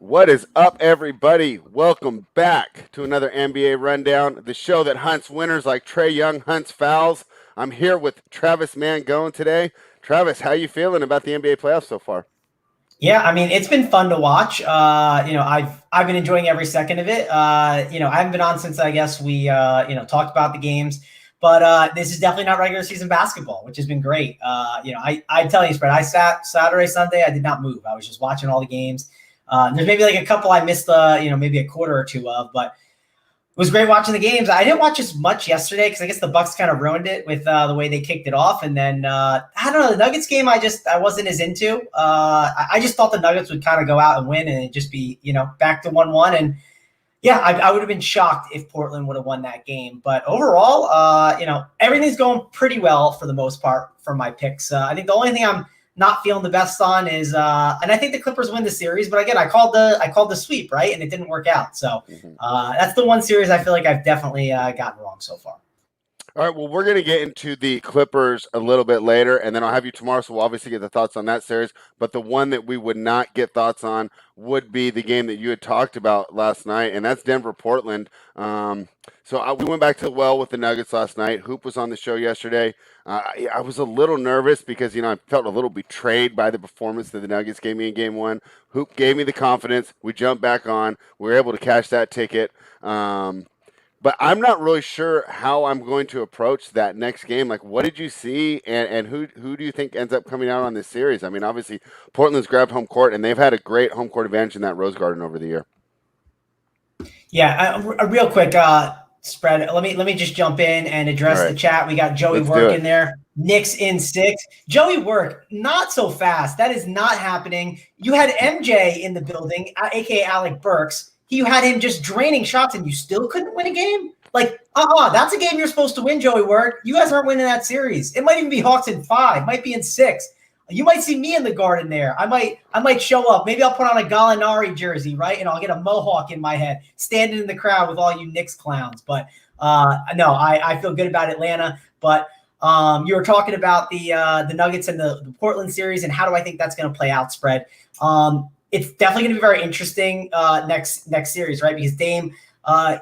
What is up, everybody? Welcome back to another NBA Rundown, the show that hunts winners like Trae Young hunts fouls. I'm here with Travis Mangone today. Travis, how you feeling about the NBA playoffs so far? Yeah, I mean, it's been fun to watch. I've been enjoying every second of it. I haven't been on since I guess we talked about the games, but this is definitely not regular season basketball, which has been great. I tell you, spread. I sat Saturday, Sunday. I did not move. I was just watching all the games. There's maybe like a couple I missed, maybe a quarter or two of, but it was great watching the games. I didn't watch as much yesterday because I guess the Bucks kind of ruined it with the way they kicked it off. And then I don't know, the Nuggets game I wasn't as into. I just thought the Nuggets would kind of go out and win and it'd just be back to 1-1. And yeah, I would have been shocked if Portland would have won that game. But overall, everything's going pretty well for the most part for my picks. I think the only thing I'm not feeling the best on is, and I think the Clippers win the series. But again, I called the sweep, right, and it didn't work out. So that's the one series I feel like I've definitely gotten wrong so far. All right, well, we're going to get into the Clippers a little bit later, and then I'll have you tomorrow, so we'll obviously get the thoughts on that series. But the one that we would not get thoughts on would be the game that you had talked about last night, and that's Denver-Portland. We went back to the well with the Nuggets last night. Hoop was on the show yesterday. I was a little nervous because, I felt a little betrayed by the performance that the Nuggets gave me in Game 1. Hoop gave me the confidence. We jumped back on. We were able to cash that ticket. But I'm not really sure how I'm going to approach that next game. Like, what did you see, and who do you think ends up coming out on this series? I mean, obviously, Portland's grabbed home court, and they've had a great home court advantage in that Rose Garden over the year. Yeah, real quick, spread. Let me just jump in and address the chat. We got Joey Work in there. Knicks in 6. Joey Work, not so fast. That is not happening. You had MJ in the building, aka Alec Burks. You had him just draining shots and you still couldn't win a game? Like, that's a game you're supposed to win, Joey Work. You guys aren't winning that series. It might even be Hawks in 5, might be in 6. You might see me in the Garden there. I might show up. Maybe I'll put on a Gallinari jersey, right? And I'll get a mohawk in my head, standing in the crowd with all you Knicks clowns. But no, I feel good about Atlanta. But you were talking about the Nuggets and the Portland series and how do I think that's going to play out, spread. It's definitely going to be very interesting next series, right? Because Dame,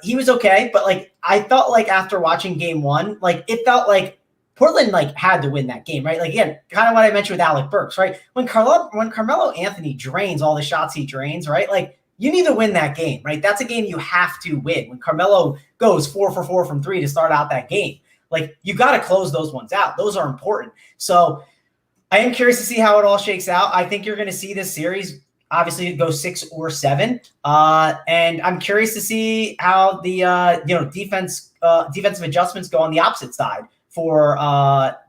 he was okay, but like I felt like after watching Game 1, like it felt like Portland like had to win that game, right? Like again, kind of what I mentioned with Alec Burks, right? When Carmelo Anthony drains all the shots he drains, right? Like you need to win that game, right? That's a game you have to win. When Carmelo goes 4 for 4 from 3 to start out that game, like you got to close those ones out. Those are important. So I am curious to see how it all shakes out. I think you're going to see this series obviously it goes 6 or 7. And I'm curious to see how the defensive adjustments go on the opposite side for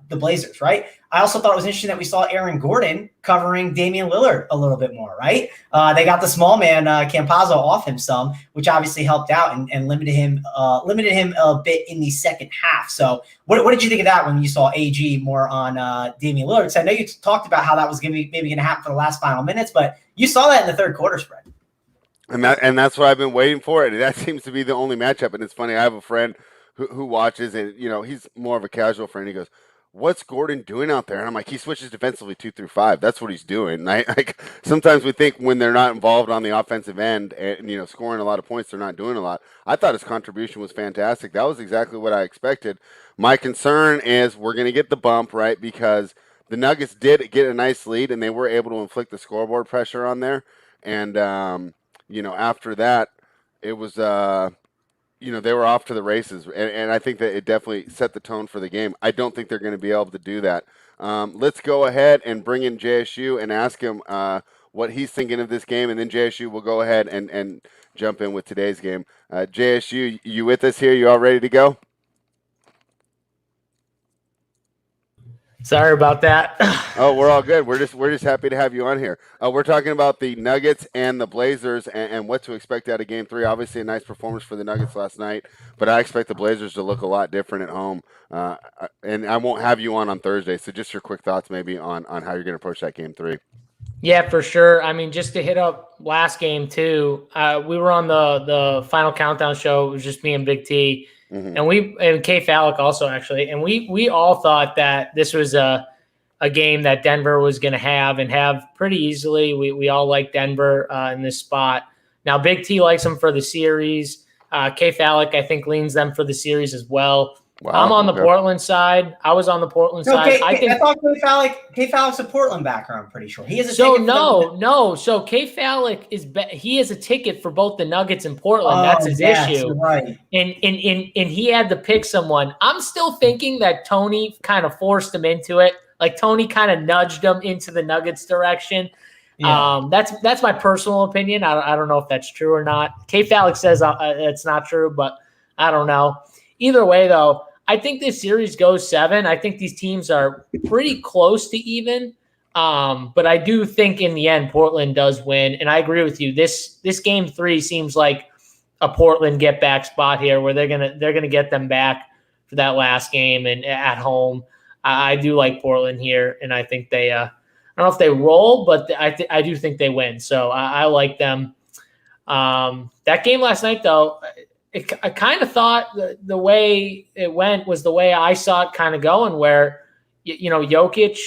the Blazers, right? I also thought it was interesting that we saw Aaron Gordon covering Damian Lillard a little bit more, right? They got the small man Campazzo off him some, which obviously helped out and limited him a bit in the second half. So what did you think of that when you saw AG more on Damian Lillard? So I know you talked about how that was maybe going to happen for the last final minutes, but you saw that in the third quarter spread. And that's what I've been waiting for. And that seems to be the only matchup. And it's funny, I have a friend who watches, and he's more of a casual friend. He goes, "What's Gordon doing out there?" And I'm like, he switches defensively 2 through 5. That's what he's doing. And sometimes we think when they're not involved on the offensive end and scoring a lot of points, they're not doing a lot. I thought his contribution was fantastic. That was exactly what I expected. My concern is we're going to get the bump, right? Because the Nuggets did get a nice lead, and they were able to inflict the scoreboard pressure on there. And after that, it was they were off to the races, and I think that it definitely set the tone for the game. I don't think they're going to be able to do that. Let's go ahead and bring in JSU and ask him what he's thinking of this game, and then JSU will go ahead and jump in with today's game. JSU, you with us here? You all ready to go? Sorry about that. Oh, we're all good. We're just happy to have you on here. We're talking about the Nuggets and the Blazers and what to expect out of Game 3. Obviously, a nice performance for the Nuggets last night, but I expect the Blazers to look a lot different at home. And I won't have you on Thursday, so just your quick thoughts maybe on how you're going to approach that Game 3. Yeah, for sure. I mean, just to hit up last game too, we were on the final countdown show. It was just me and Big T. Mm-hmm. And Kay Fallick also actually, and we all thought that this was a a game that Denver was going to have and have pretty easily. We all like Denver in this spot. Now, Big T likes them for the series. K Falik, I think, leans them for the series as well. Wow, I'm on the Portland side. I was on the Portland side. I thought K Falik's a Portland backer. I'm pretty sure he has a ticket. So K Falik he has a ticket for both the Nuggets and Portland. That's his issue, right? And he had to pick someone. I'm still thinking that Tony kind of forced him into it. Like Tony kind of nudged him into the Nuggets direction. Yeah. That's my personal opinion. I don't know if that's true or not. K Falik says it's not true, but I don't know. Either way, though, I think this series goes 7. I think these teams are pretty close to even. But I do think in the end, Portland does win. And I agree with you. This game 3 seems like a Portland get back spot here where they're gonna get them back for that last game and at home. I do like Portland here, and I think they I don't know if they roll, but I do think they win. So I like them. That game last night, though, I kind of thought the way it went was the way I saw it kind of going, where, Jokic,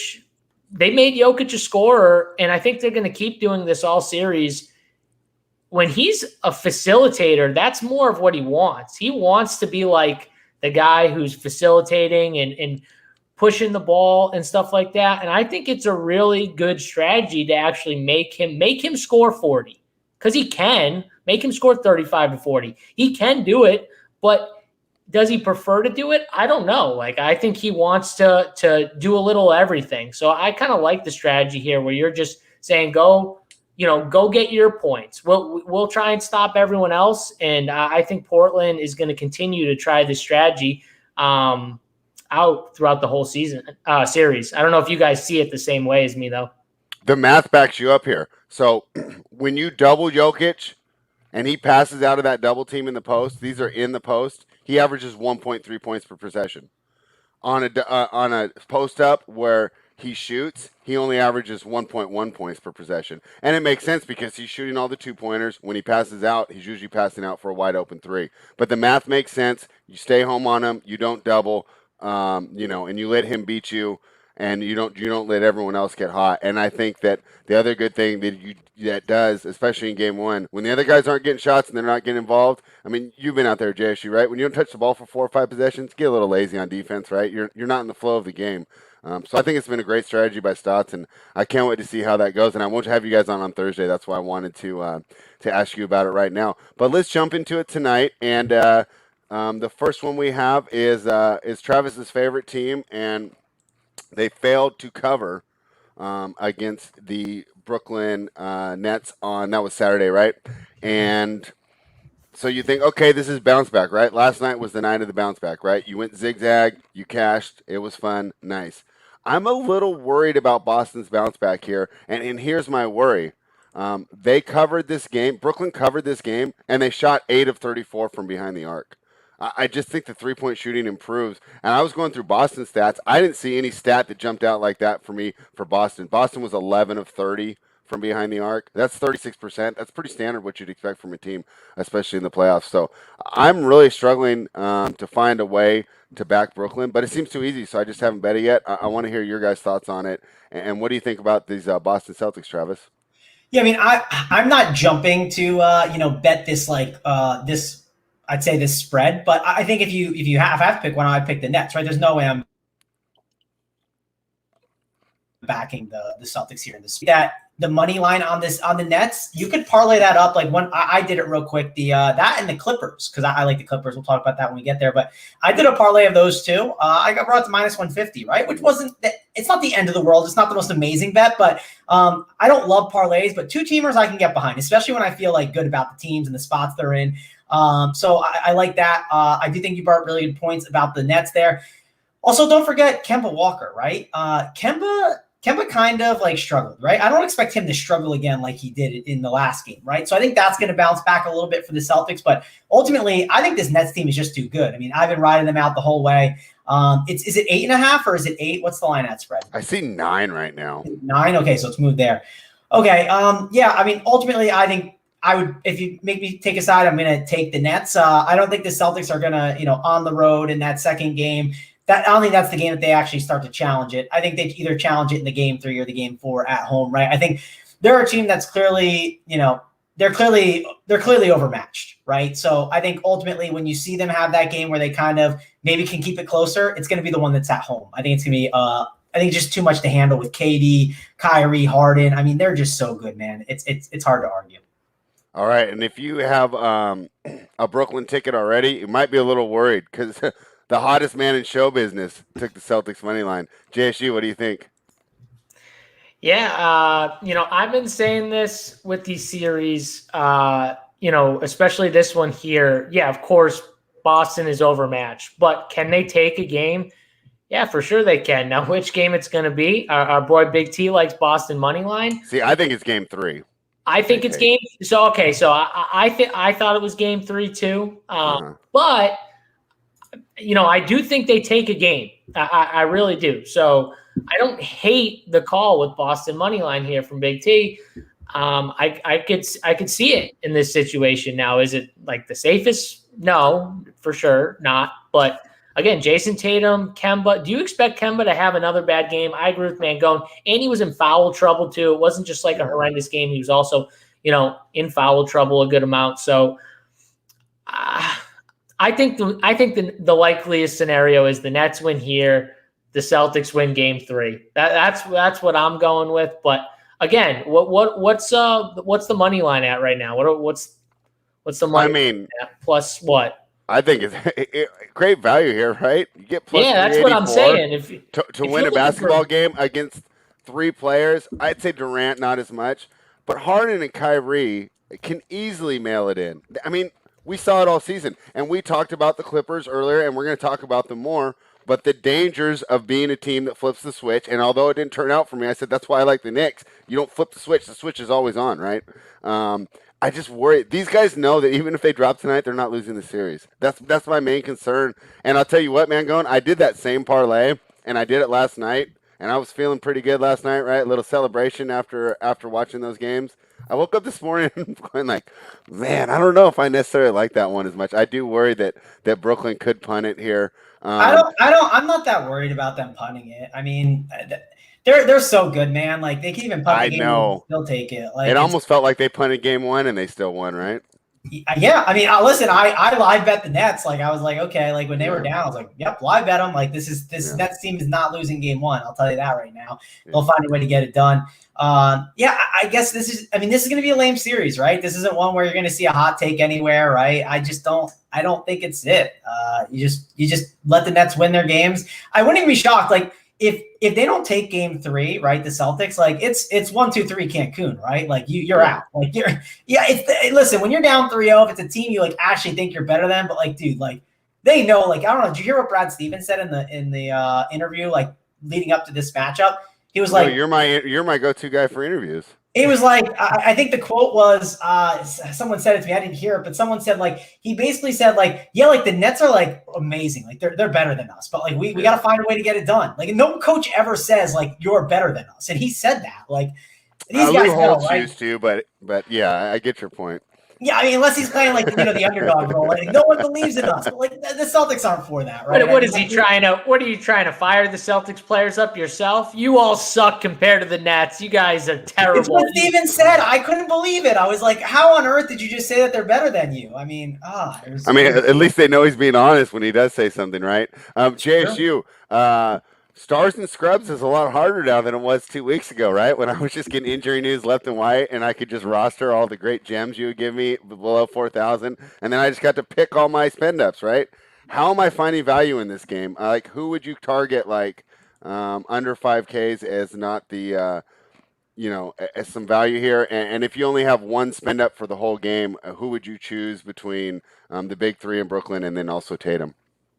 they made Jokic a scorer, and I think they're going to keep doing this all series. When he's a facilitator, that's more of what he wants. He wants to be like the guy who's facilitating and pushing the ball and stuff like that. And I think it's a really good strategy to actually make him score 40, because he can make him score 35 to 40. He can do it, but does he prefer to do it? I don't know. Like, I think he wants to do a little everything. So I kind of like the strategy here where you're just saying, go get your points. We'll try and stop everyone else. And I think Portland is going to continue to try this strategy out throughout the whole series. I don't know if you guys see it the same way as me, though. The math backs you up here. So when you double Jokic and he passes out of that double team in the post, these are in the post, he averages 1.3 points per possession. On a post up where he shoots, he only averages 1.1 points per possession. And it makes sense because he's shooting all the 2-pointers. When he passes out, he's usually passing out for a wide open 3. But the math makes sense. You stay home on him. You don't double. And you let him beat you, and you don't let everyone else get hot. And I think that the other good thing that does, especially in game 1, when the other guys aren't getting shots and they're not getting involved. I mean, you've been out there, JSU, right? When you don't touch the ball for 4 or 5 possessions, get a little lazy on defense, right? You're not in the flow of the game. So I think it's been a great strategy by Stotts, and I can't wait to see how that goes. And I won't have you guys on Thursday. That's why I wanted to ask you about it right now. But let's jump into it tonight. And the first one we have is Travis's favorite team, and they failed to cover against the Brooklyn Nets that was Saturday, right? And so you think, okay, this is bounce back, right? Last night was the night of the bounce back, right? You went zigzag, you cashed, it was fun, nice. I'm a little worried about Boston's bounce back here, and here's my worry. They covered this game, Brooklyn covered this game, and they shot 8 of 34 from behind the arc. I just think the three-point shooting improves. And I was going through Boston stats. I didn't see any stat that jumped out like that for me for Boston. Boston was 11 of 30 from behind the arc. That's 36%. That's pretty standard what you'd expect from a team, especially in the playoffs. So I'm really struggling to find a way to back Brooklyn, but it seems too easy, so I just haven't bet it yet. I want to hear your guys' thoughts on it. And what do you think about these Boston Celtics, Travis? Yeah, I mean, I'm not jumping to bet this this. I'd say this spread, but I think if you have to pick one, I'd pick the Nets, right? There's no way I'm backing the Celtics here in this. That the money line on the Nets, you could parlay that up. Like when I did it real quick, that and the Clippers, because I like the Clippers. We'll talk about that when we get there. But I did a parlay of those two. I got brought to minus 150, right? Which it's not the end of the world. It's not the most amazing bet, but I don't love parlays. But 2 teamers I can get behind, especially when I feel like good about the teams and the spots they're in. So I like that. I do think you brought really good points about the Nets there. Also, don't forget Kemba Walker, right? Kemba kind of like struggled, right? I don't expect him to struggle again like he did in the last game, right? So I think that's going to bounce back a little bit for the Celtics. But ultimately, I think this Nets team is just too good. I mean, I've been riding them out the whole way. Is it 8.5 or is it 8? What's the line at spread? I see 9 right now. 9? Okay, so it's moved there. Okay, yeah, I mean, ultimately, I think I would, if you make me take a side, I'm going to take the Nets. I don't think the Celtics are going to, on the road in that second game, I don't think that's the game that they actually start to challenge it. I think they either challenge it in the game 3 or the game 4 at home, right? I think they're a team that's clearly, they're clearly overmatched, right? So I think ultimately when you see them have that game where they kind of maybe can keep it closer, it's going to be the one that's at home. I think it's going to be I think just too much to handle with KD, Kyrie, Harden. I mean, they're just so good, man. It's hard to argue. All right, and if you have a Brooklyn ticket already, you might be a little worried because the hottest man in show business took the Celtics money line. JSU, what do you think? Yeah, I've been saying this with these series, especially this one here. Yeah, of course, Boston is overmatched, but can they take a game? Yeah, for sure they can. Now, which game it's going to be? Our boy Big T likes Boston money line. See, I think it's game 3. I think it's game. So okay, so I thought it was game 3 too, but I do think they take a game. I really do. So I don't hate the call with Boston money line here from Big T. I could see it in this situation. Now, is it like the safest? No, for sure not. But again, Jason Tatum, Kemba. Do you expect Kemba to have another bad game? I agree with Mangone. And he was in foul trouble too. It wasn't just like a horrendous game. He was also, in foul trouble a good amount. So I think the likeliest scenario is the Nets win here, the Celtics win game 3. That's what I'm going with. But again, what's the money line at right now? What's the money line at? Plus what? I think it's great value here, right? You get plus. Yeah, that's what I'm saying. To win a basketball game against 3 players, I'd say Durant not as much, but Harden and Kyrie can easily mail it in. I mean, we saw it all season, and we talked about the Clippers earlier, and we're going to talk about them more. But the dangers of being a team that flips the switch, and although it didn't turn out for me, I said that's why I like the Knicks. You don't flip the switch; the switch is always on, right? I just worry. These guys know that even if they drop tonight, they're not losing the series. That's my main concern. And I'll tell you what, Mangone, I did that same parlay, and I did it last night, and I was feeling pretty good last night, right? A little celebration after watching those games. I woke up this morning going like, man, I don't know if I necessarily like that one as much. I do worry that Brooklyn could punt it here. I'm not that worried about them punting it. I mean, they're so good, man. Like they can even punt the game and still take it. Like it almost felt like they punted game 1 and they still won, right? Yeah, I mean, listen, I live bet the Nets. Like I was like, okay, like when they were down, I was like, yep, live bet them. Like this Nets team is not losing game 1. I'll tell you that right now. They'll find a way to get it done. I guess this is going to be a lame series, right? This isn't one where you're going to see a hot take anywhere, right? I don't think it's it. You just let the Nets win their games. I wouldn't even be shocked. Like if they don't take game 3, right, the Celtics, like it's 1-2-3 Cancun, right? Like you're out. Like listen, when you're down 3-0, if it's a team you like actually think you're better than, but like, dude, like they know, like, I don't know. Did you hear what Brad Stevens said in the interview, like leading up to this matchup? He was like, you're my go-to guy for interviews. He was like, I think the quote was, someone said it to me. I didn't hear it, but someone said like, he basically said like, yeah, like the Nets are like amazing. Like they're better than us, but like we got to find a way to get it done. Like no coach ever says like, you're better than us. And he said that like these guys know, right? Used to, but yeah, I get your point. Yeah, I mean, unless he's playing like the underdog role, like no one believes in us. But like the Celtics aren't for that, right? What is he trying to? What are you trying to fire the Celtics players up yourself? You all suck compared to the Nets. You guys are terrible. It's what Steven said. I couldn't believe it. I was like, how on earth did you just say that they're better than you? I mean, at least they know he's being honest when he does say something, right? JSU. Stars and Scrubs is a lot harder now than it was 2 weeks ago, right? When I was just getting injury news left and right, and I could just roster all the great gems you would give me below 4,000, and then I just got to pick all my spend ups, right? How am I finding value in this game? Like, who would you target like under 5Ks as not the as some value here? And if you only have one spend up for the whole game, who would you choose between the big 3 in Brooklyn and then also Tatum?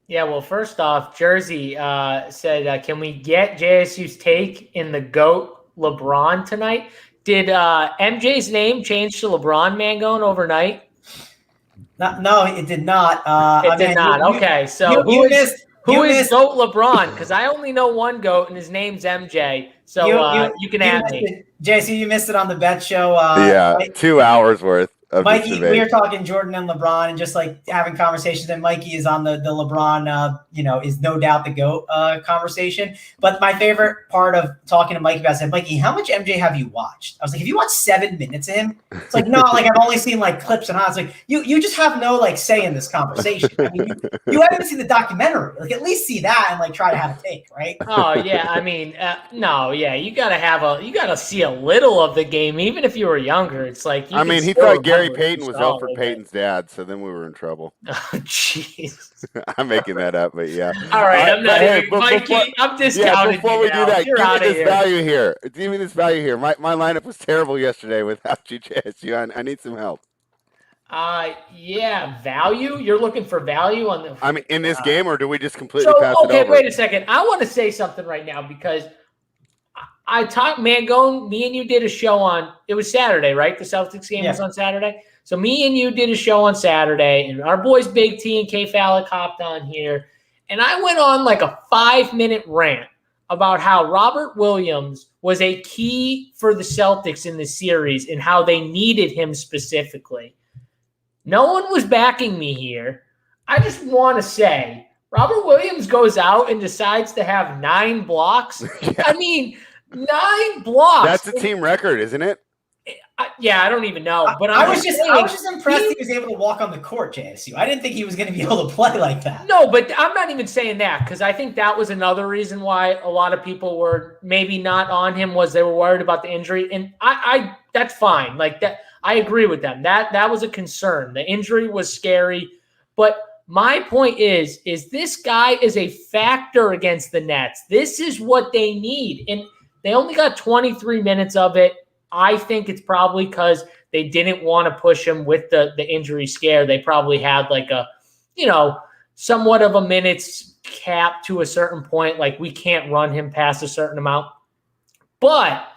Yeah, well, first off, Jersey said, can we get JSU's take in the GOAT LeBron tonight? Did MJ's name change to LeBron Mangone overnight? No, it did not. It did not. Okay, so who is GOAT LeBron? Because I only know one GOAT, and his name's MJ. So you can add me. JC, you missed it on the bet show. Right? 2 hours worth. Mikey, we are talking Jordan and LeBron and just like having conversations, and Mikey is on the LeBron, is no doubt the GOAT conversation. But my favorite part of talking to Mikey about it, I said, Mikey, how much MJ have you watched? I was like, have you watched 7 minutes of him? It's like, no, like I've only seen like clips and highlights. Like you just have no like say in this conversation. I mean, you haven't seen the documentary. Like at least see that and like try to have a take, right? Oh yeah, I mean, no, yeah, you gotta see a little of the game, even if you were younger. It's like he thought Gary Payton was out for Peyton's dad, so then we were in trouble. Oh jeez, I'm making that up, but yeah. All right, I'm not even Mikey. I'm discounting. Before we do that, give me this value here. Give me this value here. My lineup was terrible yesterday without you, JSU. I need some help. Yeah, value. You're looking for value on the. I mean, in this game, or do we just completely pass it over? Okay, wait a second. I want to say something right now because I talked Mangone. Me and you did a show on. It was Saturday, right? The Celtics game was on Saturday. So me and you did a show on Saturday, and our boys Big T and K Fallick hopped on here, and I went on like a 5-minute rant about how Robert Williams was a key for the Celtics in the series and how they needed him specifically. No one was backing me here. I just want to say, Robert Williams goes out and decides to have 9 blocks. Yeah. I mean, 9 blocks. That's a team record, isn't it? I don't even know. But I was just impressed he was able to walk on the court, JSU. I didn't think he was going to be able to play like that. No, but I'm not even saying that because I think that was another reason why a lot of people were maybe not on him was they were worried about the injury. And I that's fine. Like that. I agree with them. That was a concern. The injury was scary. But my point is this guy is a factor against the Nets. This is what they need. And they only got 23 minutes of it. I think it's probably because they didn't want to push him with the injury scare. They probably had like a, somewhat of a minutes cap to a certain point. Like we can't run him past a certain amount. But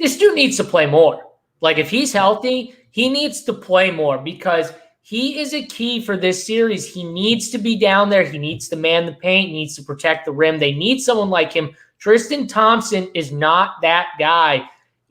this dude needs to play more. Like if he's healthy, he needs to play more because he is a key for this series. He needs to be down there. He needs to man the paint, he needs to protect the rim. They need someone like him. Tristan Thompson is not that guy.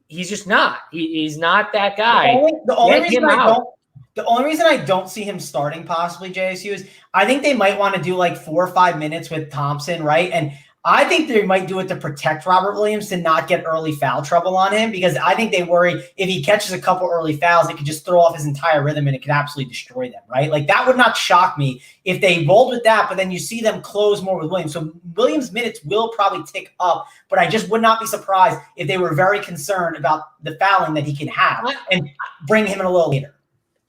He's just not. He's not that guy. The only reason I don't see him starting possibly, JSU, is I think they might want to do like 4 or 5 minutes with Thompson, right? And I think they might do it to protect Robert Williams to not get early foul trouble on him because I think they worry if he catches a couple early fouls, it could just throw off his entire rhythm and it could absolutely destroy them, right? Like that would not shock me if they rolled with that, but then you see them close more with Williams. So Williams' minutes will probably tick up, but I just would not be surprised if they were very concerned about the fouling that he can have and bring him in a little later.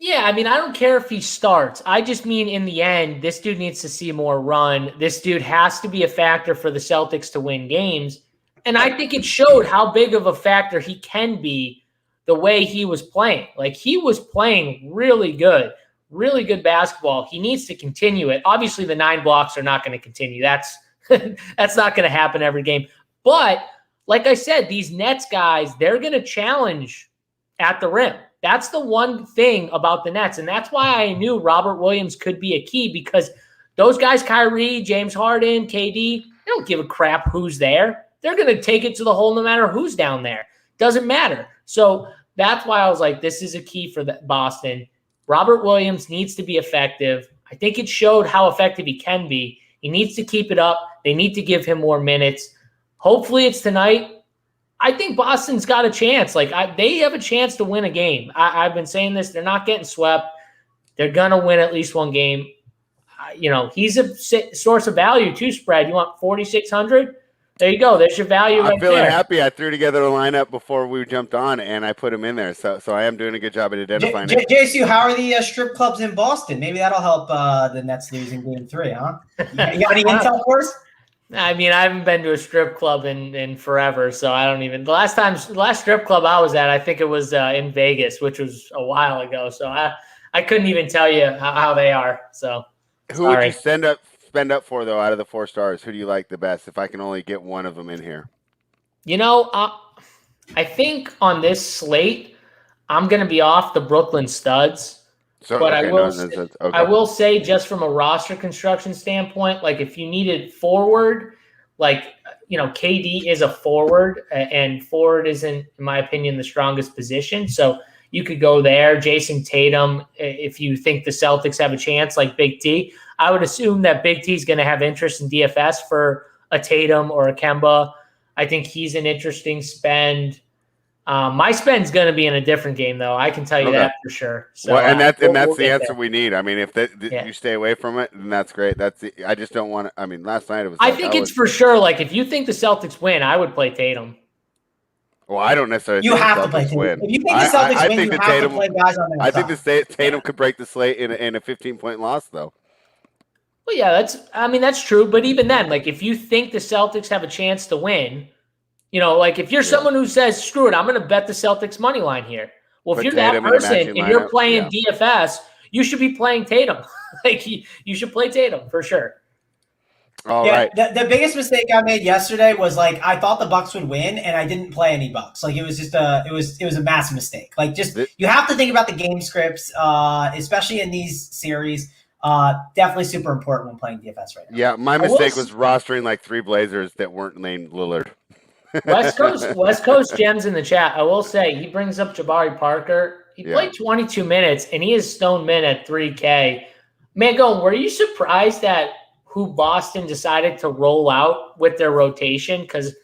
Yeah, I mean, I don't care if he starts. I just mean in the end, this dude needs to see more run. This dude has to be a factor for the Celtics to win games. And I think it showed how big of a factor he can be the way he was playing. Like, he was playing really good basketball. He needs to continue it. Obviously, the 9 blocks are not going to continue. That's not going to happen every game. But, like I said, these Nets guys, they're going to challenge at the rim. That's the one thing about the Nets, and that's why I knew Robert Williams could be a key because those guys, Kyrie, James Harden, KD, they don't give a crap who's there. They're going to take it to the hole no matter who's down there. Doesn't matter. So that's why I was like, this is a key for Boston. Robert Williams needs to be effective. I think it showed how effective he can be. He needs to keep it up. They need to give him more minutes. Hopefully it's tonight. I think Boston's got a chance. They have a chance to win a game. I've been saying this. They're not getting swept. They're going to win at least one game. He's a source of value too, Spread. You want 4,600? There you go. There's your value right there. I'm feeling happy. I threw together a lineup before we jumped on, and I put him in there. So I am doing a good job at identifying it. JSU, how are the strip clubs in Boston? Maybe that'll help the Nets lose in Game 3, huh? You got any intel for us? I mean, I haven't been to a strip club in forever, so I don't even. The last strip club I was at, I think it was in Vegas, which was a while ago. So I couldn't even tell you how they are. So who would you spend up for though? Out of the 4 stars, who do you like the best? If I can only get one of them in here, I think on this slate, I'm going to be off the Brooklyn Studs. But I will say, just from a roster construction standpoint, like if you needed forward, KD is a forward, and forward isn't, in my opinion, the strongest position. So you could go there. Jason Tatum, if you think the Celtics have a chance, like Big T, I would assume that Big T is going to have interest in DFS for a Tatum or a Kemba. I think he's an interesting spend. My spend's going to be in a different game, though. I can tell you that for sure. So, well, and that's the answer we need. I mean, if you stay away from it, then that's great. I just don't want to. I mean, last night it was. I think it's for sure. Like, if you think the Celtics win, I would play Tatum. Well, I don't necessarily. You have to play Tatum. If you think the Celtics win, you have to play guys on their side. I think Tatum could break the slate in a 15-point loss, though. Well, yeah, that's true. But even then, like, if you think the Celtics have a chance to win. Like if you're someone who says, screw it, I'm going to bet the Celtics money line here. Well, if you're that person and you're playing DFS, you should be playing Tatum. Like you should play Tatum for sure. All right. The biggest mistake I made yesterday was like I thought the Bucks would win and I didn't play any Bucks. Like it was just it was a massive mistake. Like you have to think about the game scripts, especially in these series. Definitely super important when playing DFS right now. Yeah, my mistake was rostering like 3 Blazers that weren't named Lillard. West Coast gems in the chat. I will say he brings up Jabari Parker. He played 22 minutes and he is stone min at 3K. Mangone, were you surprised at who Boston decided to roll out with their rotation? Because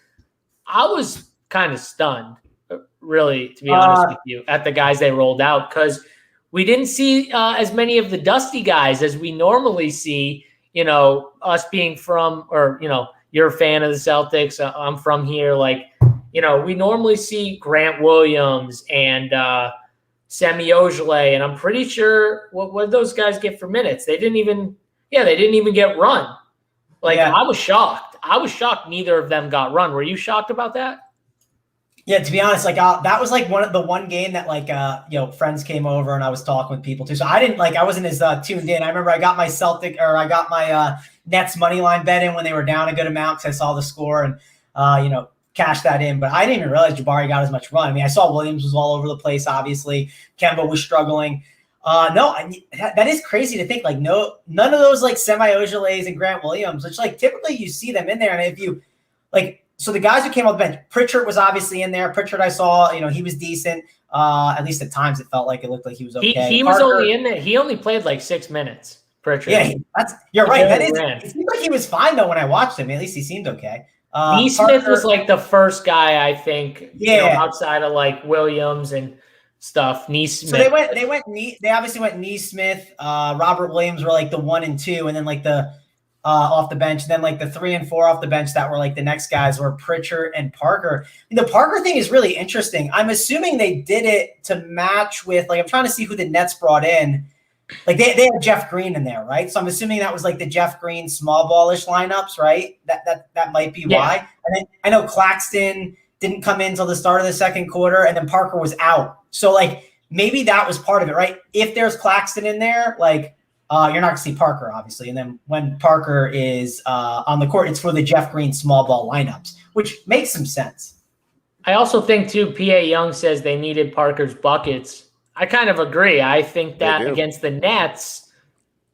I was kind of stunned, really, to be honest with you, at the guys they rolled out because we didn't see as many of the dusty guys as we normally see. Us being from or you're a fan of the Celtics. I'm from here. Like, we normally see Grant Williams and Semi Ojeleye, and I'm pretty sure what did those guys get for minutes? They didn't even get run. Like, I was shocked. Neither of them got run. Were you shocked about that? Yeah, to be honest, like that was like one game that like friends came over and I was talking with people too. So I wasn't as tuned in. I remember I got my Nets money line bet in when they were down a good amount because I saw the score and cashed that in. But I didn't even realize Jabari got as much run. I mean, I saw Williams was all over the place. Obviously, Kemba was struggling. That is crazy to think. Like none of those like Semi Ojeleyes and Grant Williams, which like typically you see them in there, and if you like. So the guys who came off the bench, Pritchard was obviously in there. Pritchard, I saw, he was decent. At least at times it looked like he was okay. He was only in there. He only played like 6 minutes, Pritchard. Yeah, you're right. It seemed like he was fine though when I watched him. At least he seemed okay. Neesmith was like the first guy, I think, outside of like Williams and stuff. Neesmith. So they obviously went Neesmith, Robert Williams were like the 1 and 2, and then like the off the bench. And then like the 3 and 4 off the bench that were like the next guys were Pritchard and Parker. And the Parker thing is really interesting. I'm assuming they did it to match with like, I'm trying to see who the Nets brought in. Like they had Jeff Green in there, right? So I'm assuming that was like the Jeff Green small ballish lineups, right? That might be why. And then I know Claxton didn't come in until the start of the second quarter and then Parker was out. So like maybe that was part of it, right? If there's Claxton in there, like, you're not going to see Parker, obviously. And then when Parker is on the court, it's for the Jeff Green small ball lineups, which makes some sense. I also think, too, P.A. Young says they needed Parker's buckets. I kind of agree. I think that against the Nets,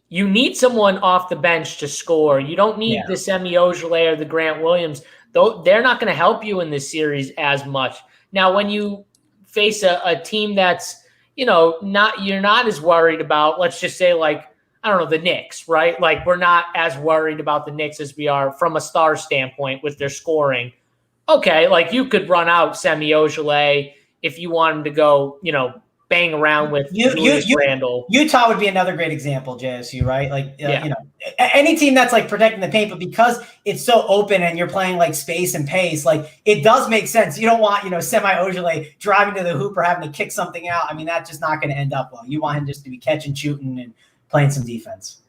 you need someone off the bench to score. You don't need the Semi Ojeleye or the Grant Williams. Though they're not going to help you in this series as much. Now, when you face a team that's, you're not as worried about, let's just say, like, I don't know, the Knicks, right? Like, we're not as worried about the Knicks as we are from a star standpoint with their scoring. Okay, like, you could run out Semi Ojeleye if you wanted to go, bang around with Julius Randle. Utah would be another great example, JSU, right? Like, any team that's, like, protecting the paint, but because it's so open and you're playing, like, space and pace, like, it does make sense. You don't want, Semi Ojeleye driving to the hoop or having to kick something out. I mean, that's just not going to end up well. You want him just to be catching, shooting, and playing some defense.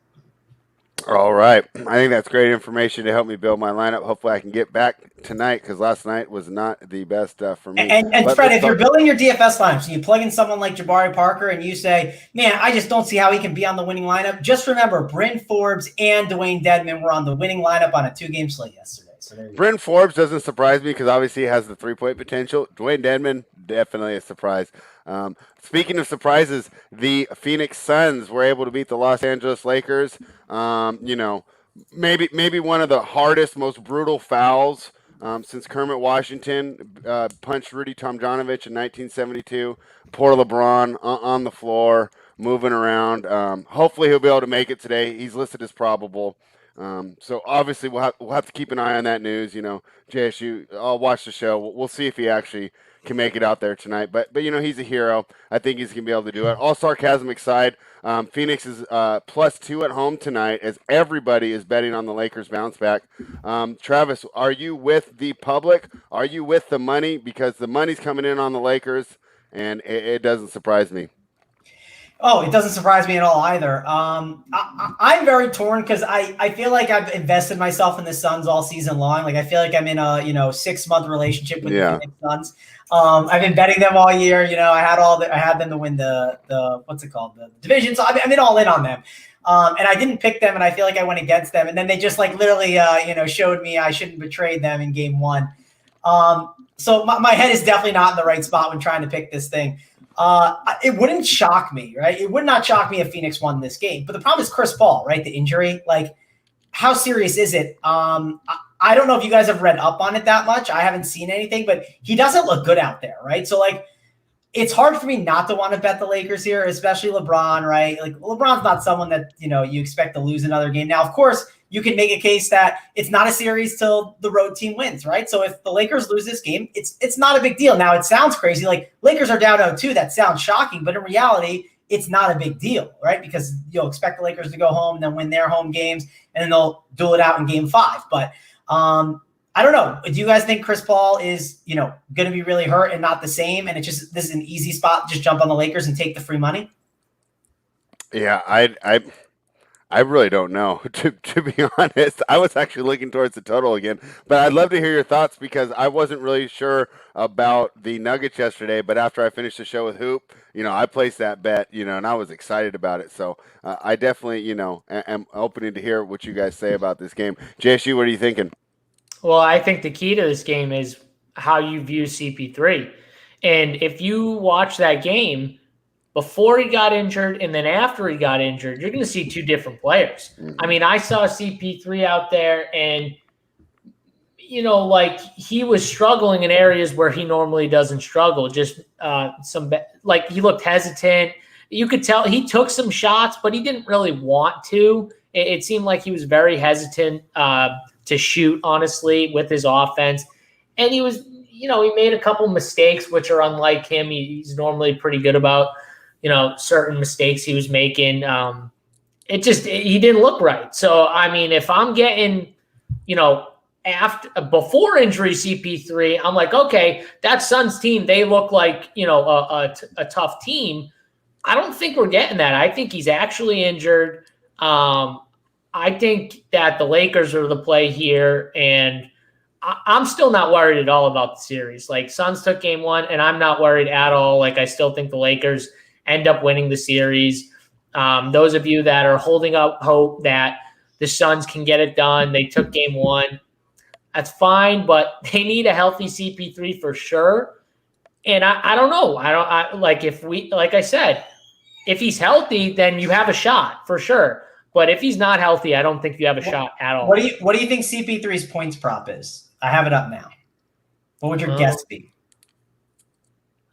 All right. I think that's great information to help me build my lineup. Hopefully I can get back tonight because last night was not the best for me. And Fred, if you're building your DFS lineup, so you plug in someone like Jabari Parker and you say, man, I just don't see how he can be on the winning lineup. Just remember, Bryn Forbes and Dwayne Dedman were on the winning lineup on a 2-game slate yesterday. So Bryn Forbes doesn't surprise me because obviously he has the 3-point potential. Dwayne Dedman, definitely a surprise. Speaking of surprises, the Phoenix Suns were able to beat the Los Angeles Lakers. Maybe one of the hardest, most brutal fouls since Kermit Washington punched Rudy Tomjanovich in 1972. Poor LeBron on the floor, moving around. Hopefully he'll be able to make it today. He's listed as probable. So obviously we'll have to keep an eye on that news. JSU. I'll watch the show. We'll see if he actually can make it out there tonight. But he's a hero. I think he's gonna be able to do it. All sarcasm aside, Phoenix is +2 at home tonight as everybody is betting on the Lakers bounce back. Travis, are you with the public? Are you with the money? Because the money's coming in on the Lakers, and it doesn't surprise me. Oh, it doesn't surprise me at all either. I'm very torn because I feel like I've invested myself in the Suns all season long. Like I feel like I'm in a 6-month relationship with the Phoenix Suns. I've been betting them all year. I had them to win the what's it called, the division. So I've been all in on them. And I didn't pick them, and I feel like I went against them. And then they just literally showed me I shouldn't betray them in game 1. So my head is definitely not in the right spot when trying to pick this thing. It wouldn't shock me, right? It would not shock me if Phoenix won this game. But the problem is Chris Paul, right? The injury. How serious is it? I don't know if you guys have read up on it that much. I haven't seen anything, but he doesn't look good out there, right? So it's hard for me not to want to bet the Lakers here, especially LeBron, right? LeBron's not someone that, you expect to lose another game. Now, of course, you can make a case that it's not a series till the road team wins, right? So if the Lakers lose this game, it's not a big deal. Now, it sounds crazy. Lakers are down 0-2. That sounds shocking, but in reality, it's not a big deal, right? Because you'll expect the Lakers to go home, then win their home games, and then they'll duel it out in game 5. But I don't know. Do you guys think Chris Paul is, going to be really hurt and not the same? And this is an easy spot. Just jump on the Lakers and take the free money. Yeah, I really don't know, to be honest. I was actually looking towards the total again, but I'd love to hear your thoughts because I wasn't really sure about the Nuggets yesterday, but after I finished the show with Hoop, I placed that bet, and I was excited about it. So I definitely, am opening to hear what you guys say about this game. JSU, what are you thinking? Well, I think the key to this game is how you view CP3. And if you watch that game, before he got injured and then after he got injured, you're going to see 2 different players. Mm-hmm. I mean, I saw CP3 out there and, he was struggling in areas where he normally doesn't struggle. Just he looked hesitant. You could tell he took some shots, but he didn't really want to. It seemed like he was very hesitant to shoot, honestly, with his offense. And he was, he made a couple mistakes, which are unlike him. He's normally pretty good about certain mistakes he was making. He didn't look right. So, I mean, if I'm getting, before injury CP3, I'm like, okay, that Suns team, they look like, a tough team. I don't think we're getting that. I think he's actually injured. I think that the Lakers are the play here, and I'm still not worried at all about the series. Suns took game 1, and I'm not worried at all. I still think the Lakers end up winning the series. Those of you that are holding up hope that the Suns can get it done, they took game 1. That's fine, but they need a healthy CP3 for sure. And I don't know. Like I said, if he's healthy, then you have a shot for sure. But if he's not healthy, I don't think you have a shot at all. What do you think CP3's points prop is? I have it up now. What would your guess be?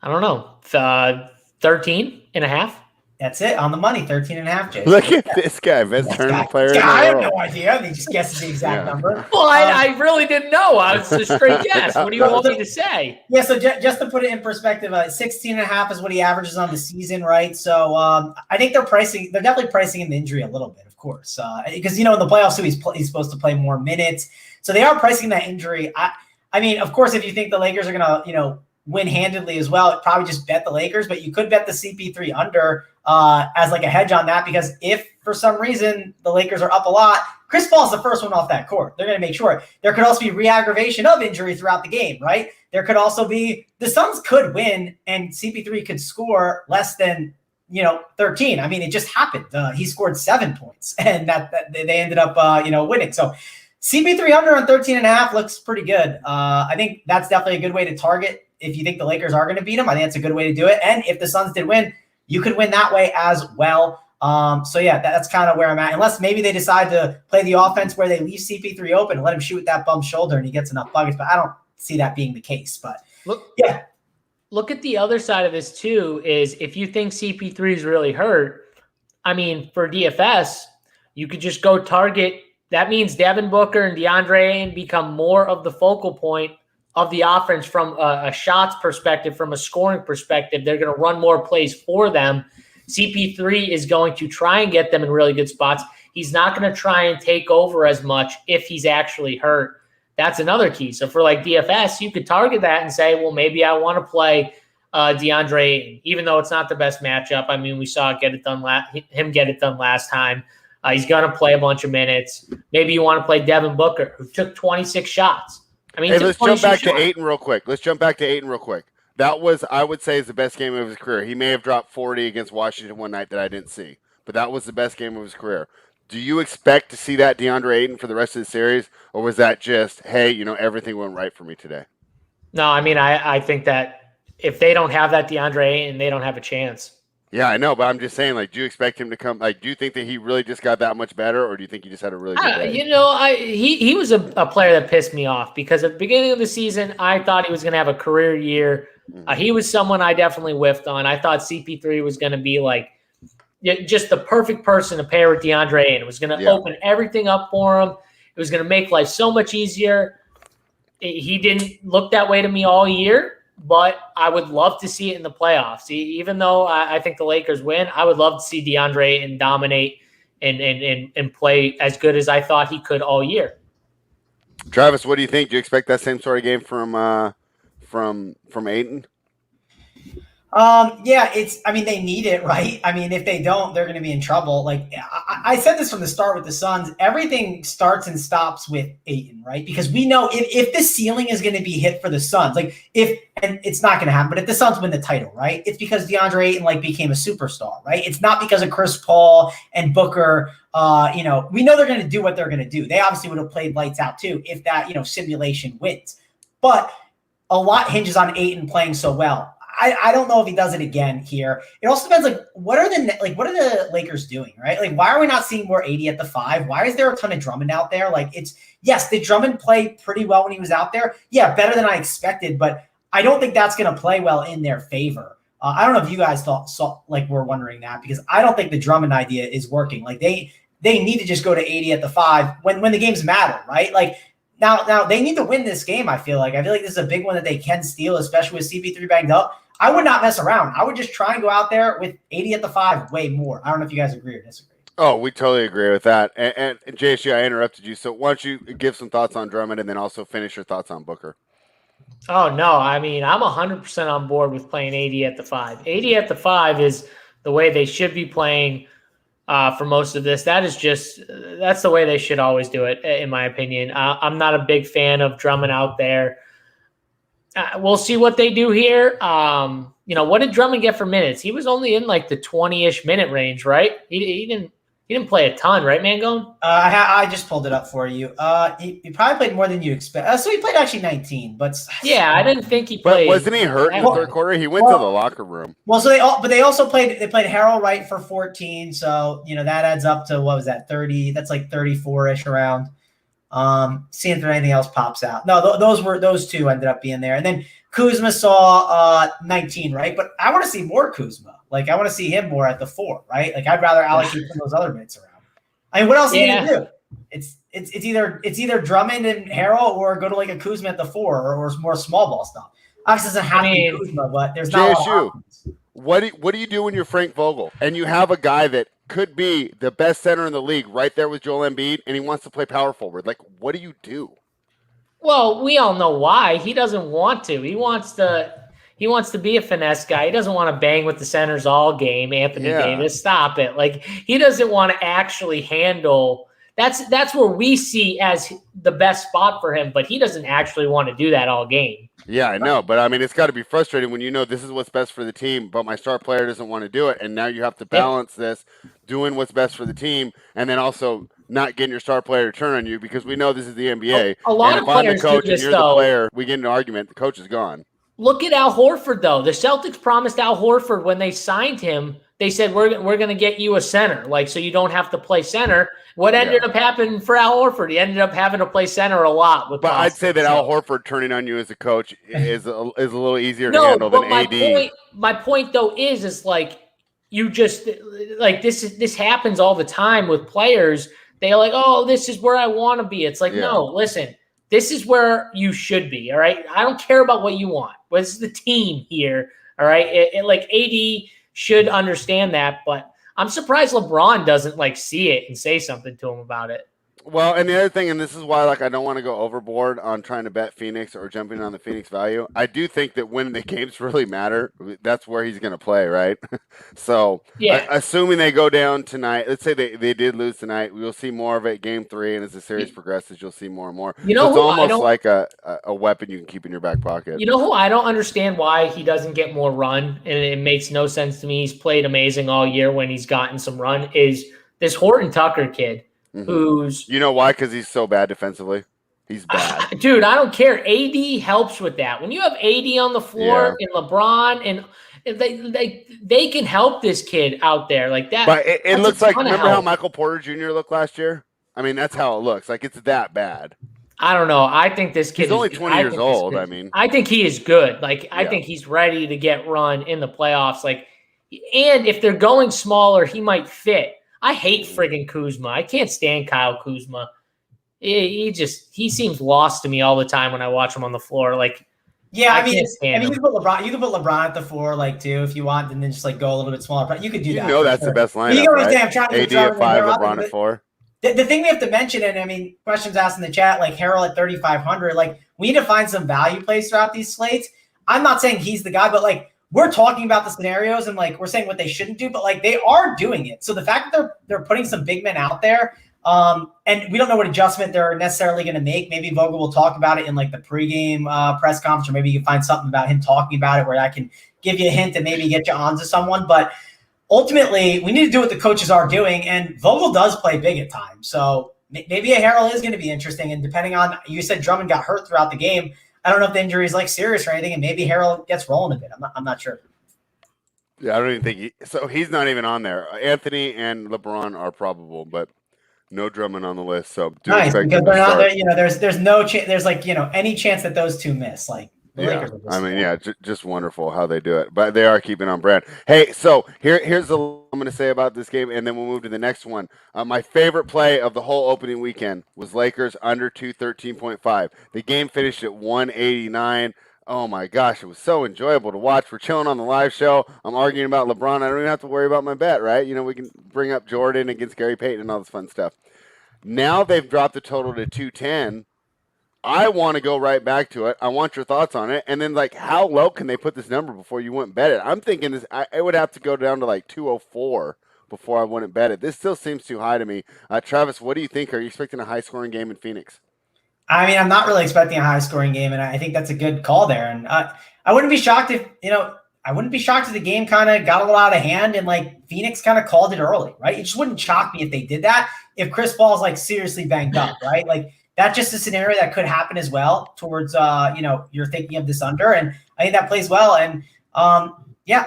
I don't know. 13.5. That's it. On the money. 13.5, Jason. Look at this guy. Best tournament player in the world. I have no idea. He just guesses the exact number. Well, I really didn't know. I was a straight guess. What do you want me to say? Yeah, so just to put it in perspective, 16.5 is what he averages on the season, right? So I think they're definitely pricing in the injury a little bit, of course. Because, in the playoffs, too, he's supposed to play more minutes. So they are pricing that injury. I mean, of course, if you think the Lakers are going to, win handedly as well, probably just bet the Lakers, but you could bet the CP3 under as a hedge on that, because if for some reason the Lakers are up a lot, Chris Paul's the first one off that court. They're going to make sure. There could also be re-aggravation of injury throughout the game, right? There could also be the Suns could win and CP3 could score less than 13. I mean, it just happened. He scored 7 points and that they ended up winning. So CP3 under on 13.5 looks pretty good. I think that's definitely a good way to target. If you think the Lakers are going to beat them, I think that's a good way to do it. And if the Suns did win, you could win that way as well. So yeah, that's kind of where I'm at. Unless maybe they decide to play the offense where they leave CP3 open and let him shoot with that bum shoulder and he gets enough buckets. But I don't see that being the case. But look at the other side of this too. Is if you think CP3 is really hurt, I mean, for DFS, you could just go target. That means Devin Booker and DeAndre Ayton become more of the focal point of the offense from a shots perspective, from a scoring perspective. They're going to run more plays for them. CP3 is going to try and get them in really good spots. He's not going to try and take over as much if he's actually hurt. That's another key. So for like DFS, you could target that and say, well, maybe I want to play DeAndre Ayton, even though it's not the best matchup. I mean, we saw him get it done last time. He's going to play a bunch of minutes. Maybe you want to play Devin Booker, who took 26 shots. I mean, let's jump back to Ayton real quick. That was, I would say, is the best game of his career. He may have dropped 40 against Washington one night that I didn't see, but that was the best game of his career. Do you expect to see that DeAndre Ayton for the rest of the series, or was that just, hey, everything went right for me today? No, I mean, I think that if they don't have that DeAndre Ayton, they don't have a chance. Yeah, I know, but I'm just saying, do you expect him to come? Do you think that he really just got that much better, or do you think he just had a really good day? He was a player that pissed me off because at the beginning of the season, I thought he was going to have a career year. He was someone I definitely whiffed on. I thought CP3 was going to be just the perfect person to pair with DeAndre Ayton. It was going to open everything up for him. It was going to make life so much easier. He didn't look that way to me all year. But I would love to see it in the playoffs. Even though I think the Lakers win, I would love to see DeAndre Ayton dominate and play as good as I thought he could all year. Travis, what do you think? Do you expect that same sort of game from Ayton? They need it, right? I mean, if they don't, they're going to be in trouble. I said this from the start with the Suns, everything starts and stops with Ayton, right? Because we know if the ceiling is going to be hit for the Suns, and it's not going to happen, but if the Suns win the title, right? It's because DeAndre Ayton became a superstar, right? It's not because of Chris Paul and Booker. We know they're going to do what they're going to do. They obviously would have played lights out too if that, simulation wins. But a lot hinges on Ayton playing so well. I don't know if he does it again here. It also depends, what are the Lakers doing, right? Why are we not seeing more 80 at the 5? Why is there a ton of Drummond out there? Did Drummond play pretty well when he was out there? Yeah, better than I expected, but I don't think that's going to play well in their favor. I don't know if you guys were wondering that, because I don't think the Drummond idea is working. They need to just go to 80 at the 5 when the games matter, right? Now they need to win this game. I feel like this is a big one that they can steal, especially with CP3 banged up. I would not mess around. I would just try and go out there with 80 at the 5 way more. I don't know if you guys agree or disagree. Oh, we totally agree with that. And JSU, I interrupted you. So why don't you give some thoughts on Drummond and then also finish your thoughts on Booker? Oh, no. I mean, I'm 100% on board with playing 80 at the 5. 80 at the 5 is the way they should be playing for most of this. That's the way they should always do it, in my opinion. I'm not a big fan of Drummond out there. We'll see what they do here. What did Drummond get for minutes? He was only in the 20-ish minute range, right? He didn't play a ton, right, Mangone? I just pulled it up for you. He probably played more than you expect. So he played actually 19, but yeah, I didn't think he played. But wasn't he hurt in the third quarter? He went to the locker room. Well, so they also played Harold Wright for 14. So that adds up to, what was that, 30? That's 34-ish around. Seeing if there anything else pops out. No, those two ended up being there. And then Kuzma saw 19, right? But I want to see more Kuzma. I want to see him more at the 4, right? I'd rather allocate some of those other minutes around. I mean, what else are you gonna do? It's either Drummond and Harrell or go to a Kuzma at the 4 or more small ball stuff. Obviously, doesn't have to be Kuzma, but there's not JSU, a lot of what do you do when you're Frank Vogel and you have a guy that could be the best center in the league right there with Joel Embiid and he wants to play power forward? What do you do? Well, we all know why. He doesn't want to. He wants to be a finesse guy. He doesn't want to bang with the centers all game. Anthony Davis, stop it. He doesn't want to actually handle. That's where we see as the best spot for him, but he doesn't actually want to do that all game. Yeah, I know, but I mean, it's got to be frustrating when this is what's best for the team, but my star player doesn't want to do it, and now you have to balance this, doing what's best for the team, and then also not getting your star player to turn on you, because we know this is the NBA. A lot of players do this, and you're the player, we get into an argument, the coach is gone. Look at Al Horford, though. The Celtics promised Al Horford when they signed him, they said, we're going to get you a center, like, so you don't have to play center. What ended up happening for Al Horford? He ended up having to play center a lot with But Boston, I'd say that Al Horford turning on you as a coach is a little easier to no, handle but than AD. my point though is like, you just like this happens all the time with players. They're like, oh, this is where I want to be. It's like, no, listen, this is where you should be. All right. I don't care about what you want. What's the team here? All right. Like AD should understand that, but I'm surprised LeBron doesn't like see it and say something to him about it. Well, and the other thing, and this is why, like, I don't want to go overboard on trying to bet Phoenix or jumping on the Phoenix value. I do think that when the games really matter, that's where he's going to play, right? So, assuming they go down tonight, let's say they did lose tonight, we'll see more of it Game 3, and as the series progresses, you'll see more and more. You know, so it's almost like a weapon you can keep in your back pocket. You know who I don't understand why he doesn't get more run, and it makes no sense to me. He's played amazing all year when he's gotten some run, is this Horton Tucker kid. Mm-hmm. Who's you know why? Because he's so bad defensively. He's bad, dude. I don't care. AD helps with that. When you have AD on the floor and LeBron and they can help this kid out there like that. But it looks like, remember how Michael Porter Jr. looked last year? I mean, that's how it looks. Like, it's that bad. I don't know. I think this kid he's only 20 years old. I mean, I think he is good. Like, I think he's ready to get run in the playoffs. Like, and if they're going smaller, he might fit. I hate friggin' Kuzma. I can't stand Kyle Kuzma. He seems lost to me all the time when I watch him on the floor. Like, I mean, you can put LeBron. You can put LeBron at the 4, like, too, if you want, and then just like go a little bit smaller. But you could do that. You know, that's the best lineup. Right? AD at 5, LeBron at 4. The thing we have to mention, and I mean, questions asked in the chat, like Harrell at 3,500. Like, we need to find some value plays throughout these slates. I'm not saying he's the guy, but like, we're talking about the scenarios and like we're saying what they shouldn't do, but like they are doing it. So the fact that they're putting some big men out there, and we don't know what adjustment they're necessarily going to make. Maybe Vogel will talk about it in like the pregame press conference, or maybe you can find something about him talking about it where I can give you a hint and maybe get you onto someone. But ultimately, we need to do what the coaches are doing, and Vogel does play big at times. So maybe a Harrell is going to be interesting. And depending on, you said Drummond got hurt throughout the game. I don't know if the injury is like serious or anything, and maybe Harrell gets rolling a bit. I'm not sure. Yeah, I don't even think he's not even on there. Anthony and LeBron are probable, but no Drummond on the list. So nice, because they're not there. You know, there's no chance. There's like, you know, any chance that those two miss. Like, I mean, just wonderful how they do it, but they are keeping on brand. Hey, so here's the I'm going to say about this game, and then we'll move to the next one. My favorite play of the whole opening weekend was Lakers under 213.5. The game finished at 189. Oh my gosh, it was so enjoyable to watch. We're chilling on the live show. I'm arguing about LeBron. I don't even have to worry about my bet, right? You know, we can bring up Jordan against Gary Payton and all this fun stuff. Now they've dropped the total to 210. I want to go right back to it. I want your thoughts on it. And then, like, how low can they put this number before you wouldn't bet it? I'm thinking it would have to go down to, like, 204 before I wouldn't bet it. This still seems too high to me. Travis, what do you think? Are you expecting a high-scoring game in Phoenix? I mean, I'm not really expecting a high-scoring game, and I think that's a good call there. And I wouldn't be shocked if, the game kind of got a little out of hand and, like, Phoenix kind of called it early, right? It just wouldn't shock me if they did that if Chris Paul's, like, seriously banged up, right? Like, that's just a scenario that could happen as well towards, you're thinking of this under. And I think that plays well. And, I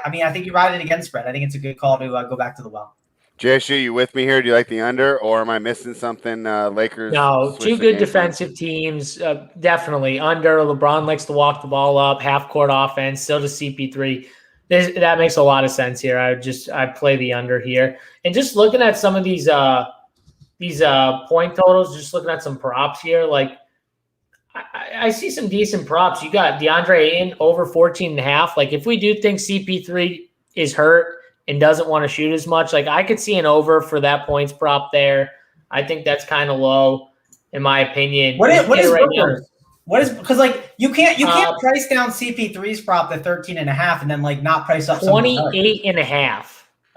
mean, I think you ride it against spread. I think it's a good call to go back to the well. JSU, you with me here? Do you like the under, or am I missing something? Lakers? No, two good defensive teams. Definitely under. LeBron likes to walk the ball up, half-court offense, still to CP3. That makes a lot of sense here. I play the under here. And just looking at some of these point totals, just looking at some props here, like I see some decent props. You got DeAndre Ayton over 14.5. Like, if we do think CP3 is hurt and doesn't want to shoot as much, like, I could see an over for that points prop there. I think that's kind of low, in my opinion. What is right, because like you can't price down CP3's prop to 13.5 and then like not price up 28.5.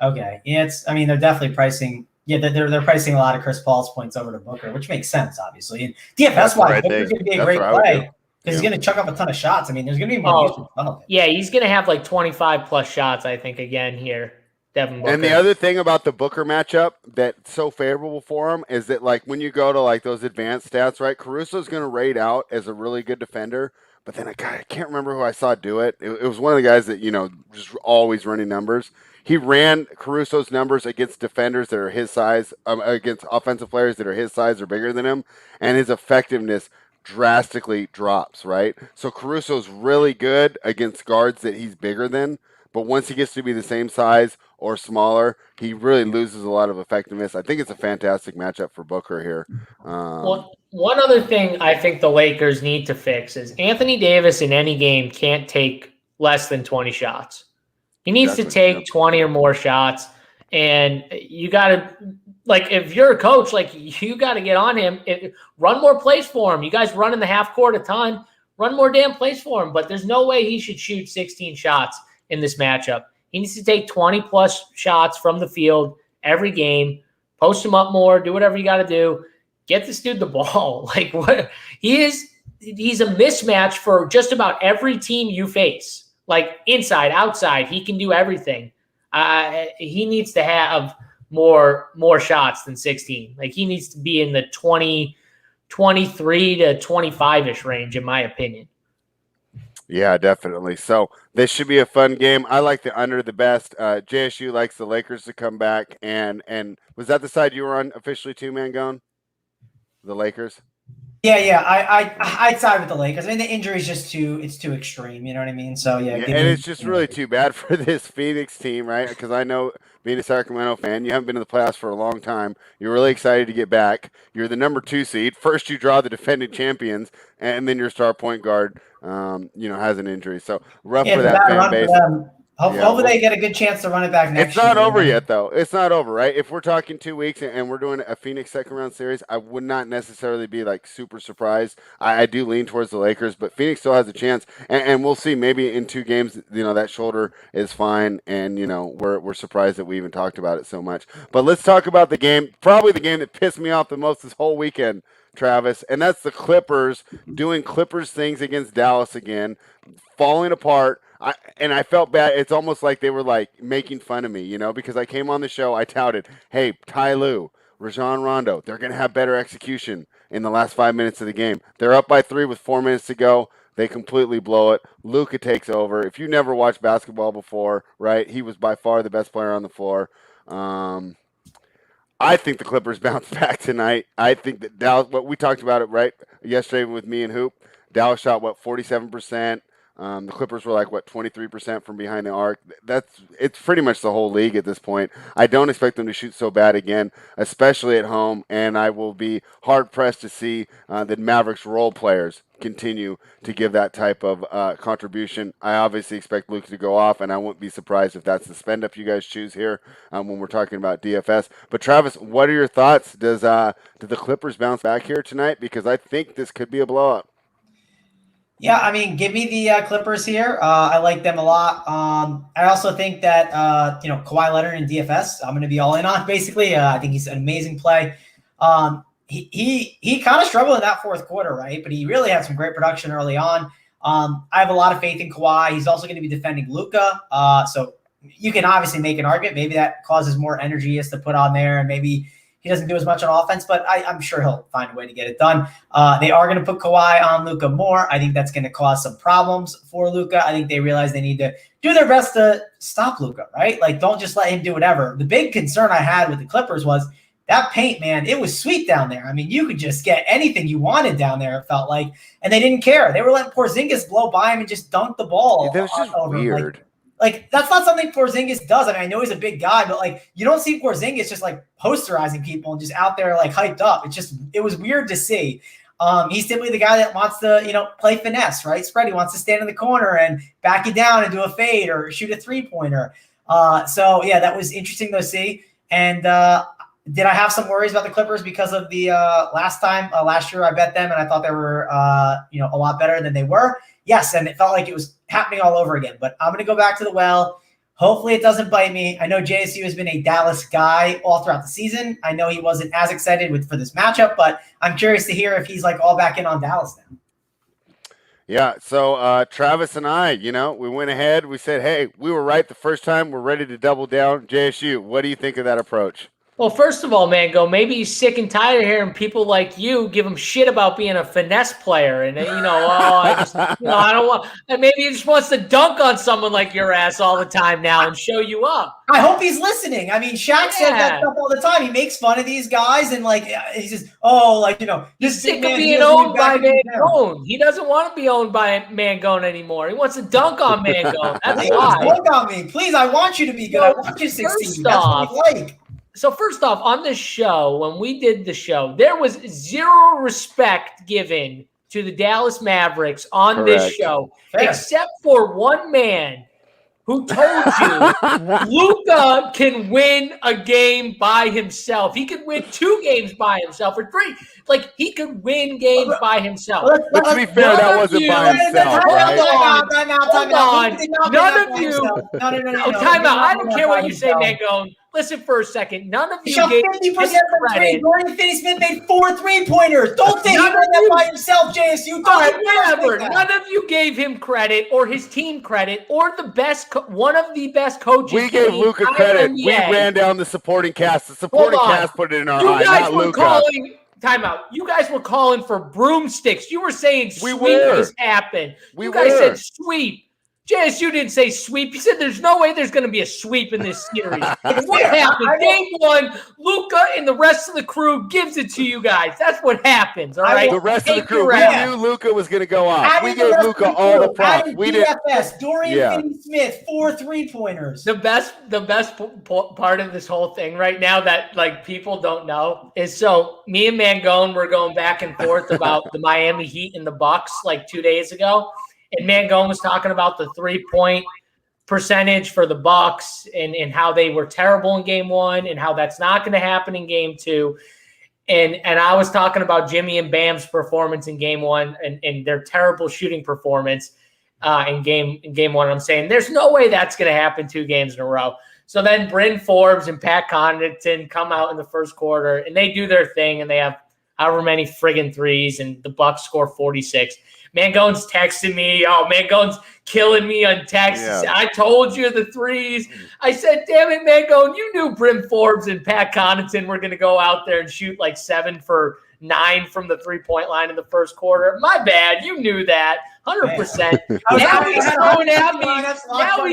Okay, yeah, they're definitely pricing. Yeah, they're pricing a lot of Chris Paul's points over to Booker, which makes sense, obviously. And DFS-wise, Booker's going to be a great play because he's going to chuck up a ton of shots. I mean, there's going to be more use for fun of it. Yeah, he's going to have like 25-plus shots, I think, again here, Devin Booker. And the other thing about the Booker matchup that's so favorable for him is that, like, when you go to, like, those advanced stats, right, Caruso's going to rate out as a really good defender, but then I can't remember who I saw do it. It was one of the guys that, just always running numbers. He ran Caruso's numbers against defenders that are his size, against offensive players that are his size or bigger than him, and his effectiveness drastically drops, right? So Caruso's really good against guards that he's bigger than, but once he gets to be the same size or smaller, he really loses a lot of effectiveness. I think it's a fantastic matchup for Booker here. Well, one other thing I think the Lakers need to fix is Anthony Davis in any game can't take less than 20 shots. He needs to take 20 or more shots. And you got to, like, if you're a coach, like, you got to get on him. Run more plays for him. You guys run in the half court a ton. Run more damn plays for him. But there's no way he should shoot 16 shots in this matchup. He needs to take 20-plus shots from the field every game. Post him up more. Do whatever you got to do. Get this dude the ball. Like, what he's a mismatch for just about every team you face. Like, inside, outside, he can do everything. He needs to have more shots than 16. Like, he needs to be in the 23 to 25-ish range, in my opinion. Yeah, definitely. So this should be a fun game. I like the under the best. JSU likes the Lakers to come back. And was that the side you were on officially too, Mangone? The Lakers? Yeah. I'd side with the Lakers. I mean, the injury is just too extreme. You know what I mean? So yeah, and it's just really too bad for this Phoenix team, right? Because I know, being a Sacramento fan, you haven't been in the playoffs for a long time. You're really excited to get back. You're the number 2 seed. First, you draw the defending champions, and then your star point guard, has an injury. So rough for that fan base. Hopefully they get a good chance to run it back next year. It's not over yet, though. It's not over, right? If we're talking 2 weeks and we're doing a Phoenix second-round series, I would not necessarily be, like, super surprised. I do lean towards the Lakers, but Phoenix still has a chance. And we'll see. Maybe in 2 games, that shoulder is fine, and, we're surprised that we even talked about it so much. But let's talk about the game, probably the game that pissed me off the most this whole weekend, Travis, and that's the Clippers doing Clippers things against Dallas again, falling apart. I felt bad. It's almost like they were, like, making fun of me, because I came on the show, I touted, hey, Ty Lue, Rajon Rondo, they're going to have better execution in the last 5 minutes of the game. They're up by 3 with 4 minutes to go. They completely blow it. Luka takes over. If you never watched basketball before, right, he was by far the best player on the floor. I think the Clippers bounce back tonight. I think that Dallas, what we talked about it, right, yesterday with me and Hoop, Dallas shot, 47%. The Clippers were 23% from behind the arc. It's pretty much the whole league at this point. I don't expect them to shoot so bad again, especially at home, and I will be hard-pressed to see the Mavericks role players continue to give that type of contribution. I obviously expect Luka to go off, and I wouldn't be surprised if that's the spend-up you guys choose here when we're talking about DFS. But Travis, what are your thoughts? Did the Clippers bounce back here tonight? Because I think this could be a blowout. Yeah, I mean, give me the Clippers here. I like them a lot. I also think that, Kawhi Leonard in DFS, I'm going to be all in on, basically. I think he's an amazing play. He kind of struggled in that fourth quarter, right? But he really had some great production early on. I have a lot of faith in Kawhi. He's also going to be defending Luka. So you can obviously make an argument. Maybe that causes more energy to put on there, and maybe he doesn't do as much on offense, but I'm sure he'll find a way to get it done. They are going to put Kawhi on Luka more. I think that's going to cause some problems for Luka. I think they realize they need to do their best to stop Luka, right? Like, don't just let him do whatever. The big concern I had with the Clippers was that paint, man. It was sweet down there. I mean, you could just get anything you wanted down there, it felt like, and they didn't care. They were letting Porzingis blow by him and just dunk the ball. That was just weird. Like, that's not something Porzingis does. I mean, I know he's a big guy, but, like, you don't see Porzingis just, like, posterizing people and just out there, like, hyped up. It was weird to see. He's typically the guy that wants to, play finesse, right? Spread. He wants to stand in the corner and back you down and do a fade or shoot a three-pointer. So, yeah, that was interesting to see. And did I have some worries about the Clippers because of the last year I bet them and I thought they were, a lot better than they were? Yes, and it felt like it was happening all over again. But I'm going to go back to the well. Hopefully it doesn't bite me. I know JSU has been a Dallas guy all throughout the season. I know he wasn't as excited for this matchup, but I'm curious to hear if he's all back in on Dallas now. Yeah, so Travis and I, we went ahead. We said, hey, we were right the first time. We're ready to double down. JSU, what do you think of that approach? Well, first of all, Mango, maybe he's sick and tired of hearing people like you give him shit about being a finesse player, and I don't want. And maybe he just wants to dunk on someone like your ass all the time now and show you up. I hope he's listening. I mean, Shaq says that stuff all the time. He makes fun of these guys, and he says, he's sick of being owned by Mangone. He doesn't want to be owned by Mangone anymore. He wants to dunk on Mangone. That's why. Dunk on me, please. I want you to be good. I want you to succeed. That's what we like. So first off, on this show, when we did the show, there was zero respect given to the Dallas Mavericks on this show, except for one man who told you Luka can win a game by himself. He could win 2 games by himself or 3. Like, he could win games by himself. But to be fair, that wasn't by himself, right? Hold on. None of you. No. Time out. I don't care what you say, Mangone. Listen for a second. None of you gave 50% from 3. Dorian Finney-Smith made 4 3-pointers. Don't think he won that by himself, JSU. All right, whatever. None of you gave him credit or his team credit or one of the best coaches. We gave Luka credit. We ran down the supporting cast. The supporting cast put it in our eye, not Luka. Time out. You guys were calling for broomsticks. You were saying sweep has happened. You guys said sweep. JSU didn't say sweep. He said there's no way there's going to be a sweep in this series. What happened? Game 1, Luka and the rest of the crew gives it to you guys. That's what happens, all right? The rest of the crew. We knew Luka was going to go off. We gave Luka all the props. We did. Dorian Finney-Smith, 4 3-pointers. The best part of this whole thing right now that people don't know is so me and Mangone were going back and forth about the Miami Heat and the Bucks 2 days ago. And Mangone was talking about the 3-point percentage for the Bucks and how they were terrible in game 1 and how that's not going to happen in game 2. And I was talking about Jimmy and Bam's performance in game 1 and their terrible shooting performance in game 1. I'm saying there's no way that's going to happen 2 games in a row. So then Bryn Forbes and Pat Connaughton come out in the first quarter and they do their thing and they have however many friggin' threes and the Bucks score 46. Mangone's texting me. Mangone's killing me on text. Yeah. I told you the threes. I said, damn it, Mangone, you knew Bryn Forbes and Pat Connaughton were going to go out there and shoot 7 for 9 from the 3-point line in the first quarter. My bad. You knew that. 100%. Now he's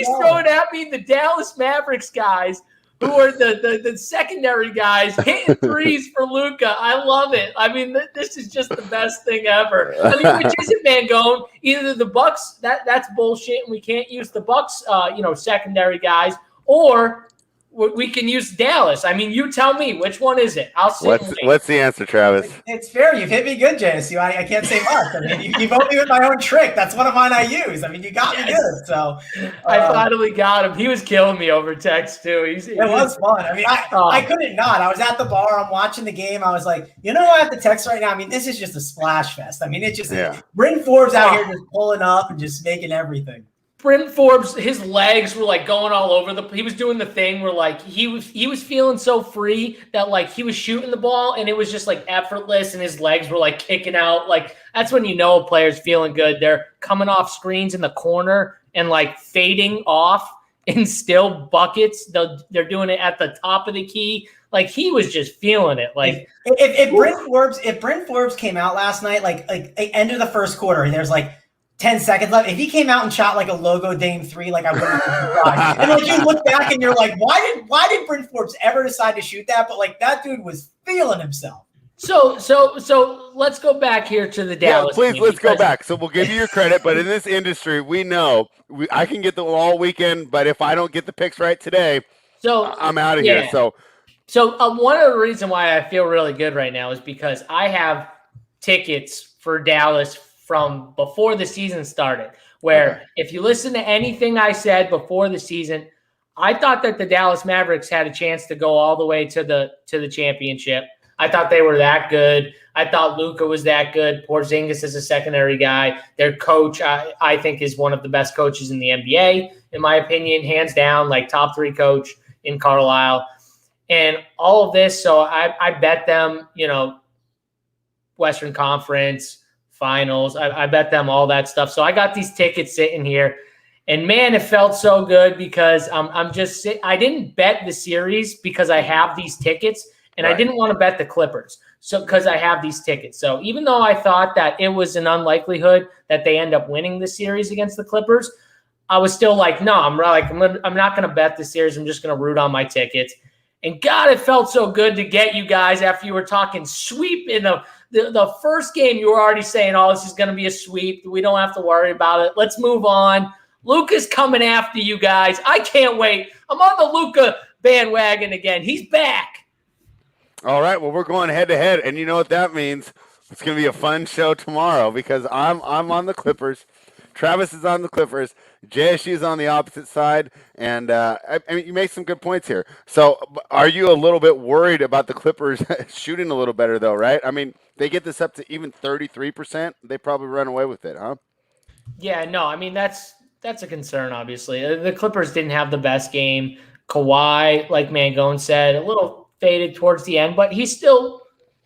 throwing at me the Dallas Mavericks guys who are the secondary guys hitting threes for Luka. I love it. I mean, this is just the best thing ever. I mean, which is it, Mangone? Either the Bucks, that's bullshit, and we can't use the Bucks, secondary guys, or we can use Dallas. I mean, you tell me, which one is it? I'll sit. What's the answer, Travis? It's fair. You've hit me good, JSU. I can't say much. I mean, you've owned me with my own trick. That's one of mine I use. I mean, you got me good. So I finally got him. He was killing me over text too. It was fun. I mean, I couldn't not. I was at the bar. I'm watching the game. I was like, I have to text right now. I mean, this is just a splash fest. I mean, it's just Bryn Forbes out here just pulling up and just making everything. Bryn Forbes, his legs were going all over he was doing the thing where he was feeling so free that he was shooting the ball and it was just effortless and his legs were kicking out. That's when you know a player's feeling good. They're coming off screens in the corner and fading off and still buckets. They're doing it at the top of the key. He was just feeling it. If Bryn Forbes came out last night, end of the first quarter, there's 10 seconds left. If he came out and shot a logo Dame 3, I wouldn't be surprised. And you look back and you're why did Bryn Forbes ever decide to shoot that? But that dude was feeling himself. So let's go back here to the Dallas. Yeah, please, let's go back. So we'll give you your credit, but in this industry, we know I can get them all weekend, but if I don't get the picks right today, I'm out of here. So one of the reasons why I feel really good right now is because I have tickets for Dallas from before the season started, where if you listen to anything I said before the season, I thought that the Dallas Mavericks had a chance to go all the way to the championship. I thought they were that good. I thought Luka was that good. Porzingis is a secondary guy. Their coach, I think, is one of the best coaches in the NBA, in my opinion, hands down, top 3 coach in Carlisle. And all of this, so I bet them, Western Conference, Finals. I bet them all that stuff. So I got these tickets sitting here, And man, it felt so good because I didn't bet the series because I have these tickets, and I didn't want to bet the Clippers. So because I have these tickets. So even though I thought that it was an unlikelihood that they end up winning the series against the Clippers, I was still like, no, I'm not going to bet the series. I'm just going to root on my tickets. And God, it felt so good to get you guys after you were talking sweep in the first game. You were already saying, oh, this is going to be a sweep. We don't have to worry about it. Let's move on. Luka's coming after you guys. I can't wait. I'm on the Luka bandwagon again. He's back. All right. Well, we're going head to head, and you know what that means. It's going to be a fun show tomorrow because I'm on the Clippers. Travis is on the Clippers. JSU is on the opposite side, and I mean, you make some good points here. So, are you a little bit worried about the Clippers shooting a little better, though? Right? I mean, they get this up to even 33%. They probably run away with it, huh? Yeah. No. I mean, that's a concern. Obviously, the Clippers didn't have the best game. Kawhi, like Mangone said, a little faded towards the end, but he still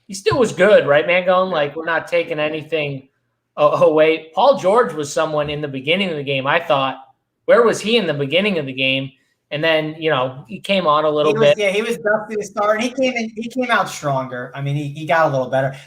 was good, right, Mangone? Like, we're not taking anything away. Paul George was someone in the beginning of the game. I thought, where was he in the beginning of the game? And then, he came on a little bit. Yeah, he was dusty to start, and he came out stronger. I mean, he got a little better.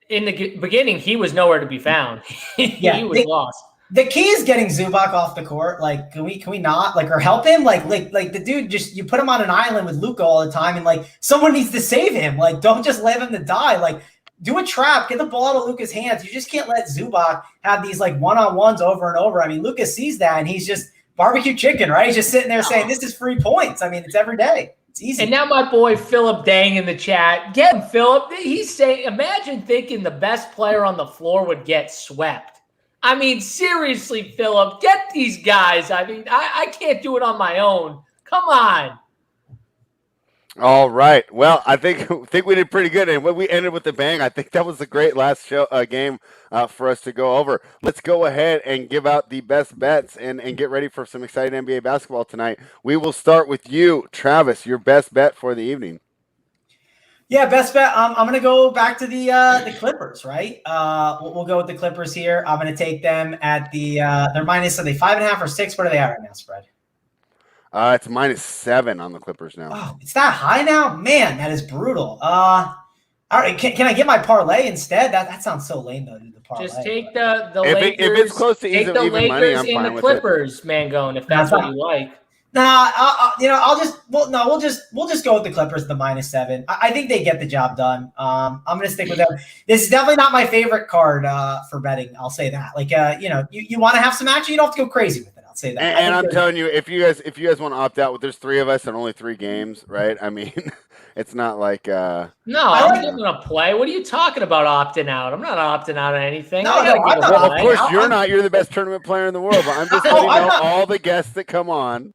In the beginning, he was nowhere to be found. He was lost. The key is getting Zubac off the court. Like, can we not or help him? Like the dude, just you put him on an island with Luka all the time, and someone needs to save him. Like, don't just leave him to die. Do a trap, get the ball out of Luka's hands. You just can't let Zubac have these one-on-ones over and over. I mean, Luka sees that, and he's just barbecue chicken, right? He's just sitting there saying, "This is free points." I mean, it's every day. It's easy. And now my boy Philip Dang in the chat, get him, Philip. He's saying, imagine thinking the best player on the floor would get swept. I mean, seriously, Philip, get these guys. I mean, I can't do it on my own. Come on. All right. Well, I think we did pretty good, and when we ended with the bang, I think that was a great last game for us to go over. Let's go ahead and give out the best bets and get ready for some exciting NBA basketball tonight. We will start with you, Travis. Your best bet for the evening. Yeah, best bet. I'm going to go back to the Clippers, right? We'll go with the Clippers here. I'm going to take them at they're minus. Are they 5.5 or 6? What are they at right now, spread? It's -7 on the Clippers now. Oh, it's that high now? Man, that is brutal. All right, can I get my parlay instead? That sounds so lame though. The parlay. Just take the Lakers. If it's close to even money, I'm fine with it. The Clippers, Mangone, if that's what you like. Nah, we'll just go with the Clippers, the -7. I think they get the job done. I'm going to stick with them. This is definitely not my favorite card for betting. I'll say that. You want to have some action, you don't have to go crazy with it. I'll say that. And I'm telling you, if you guys want to opt out, there's 3 of us and only 3 games, right? I mean, it's not like no, I'm going to play. What are you talking about opting out? I'm not opting out of anything. Of course you're not. You're the best tournament player in the world. But I'm just letting you know all the guests that come on.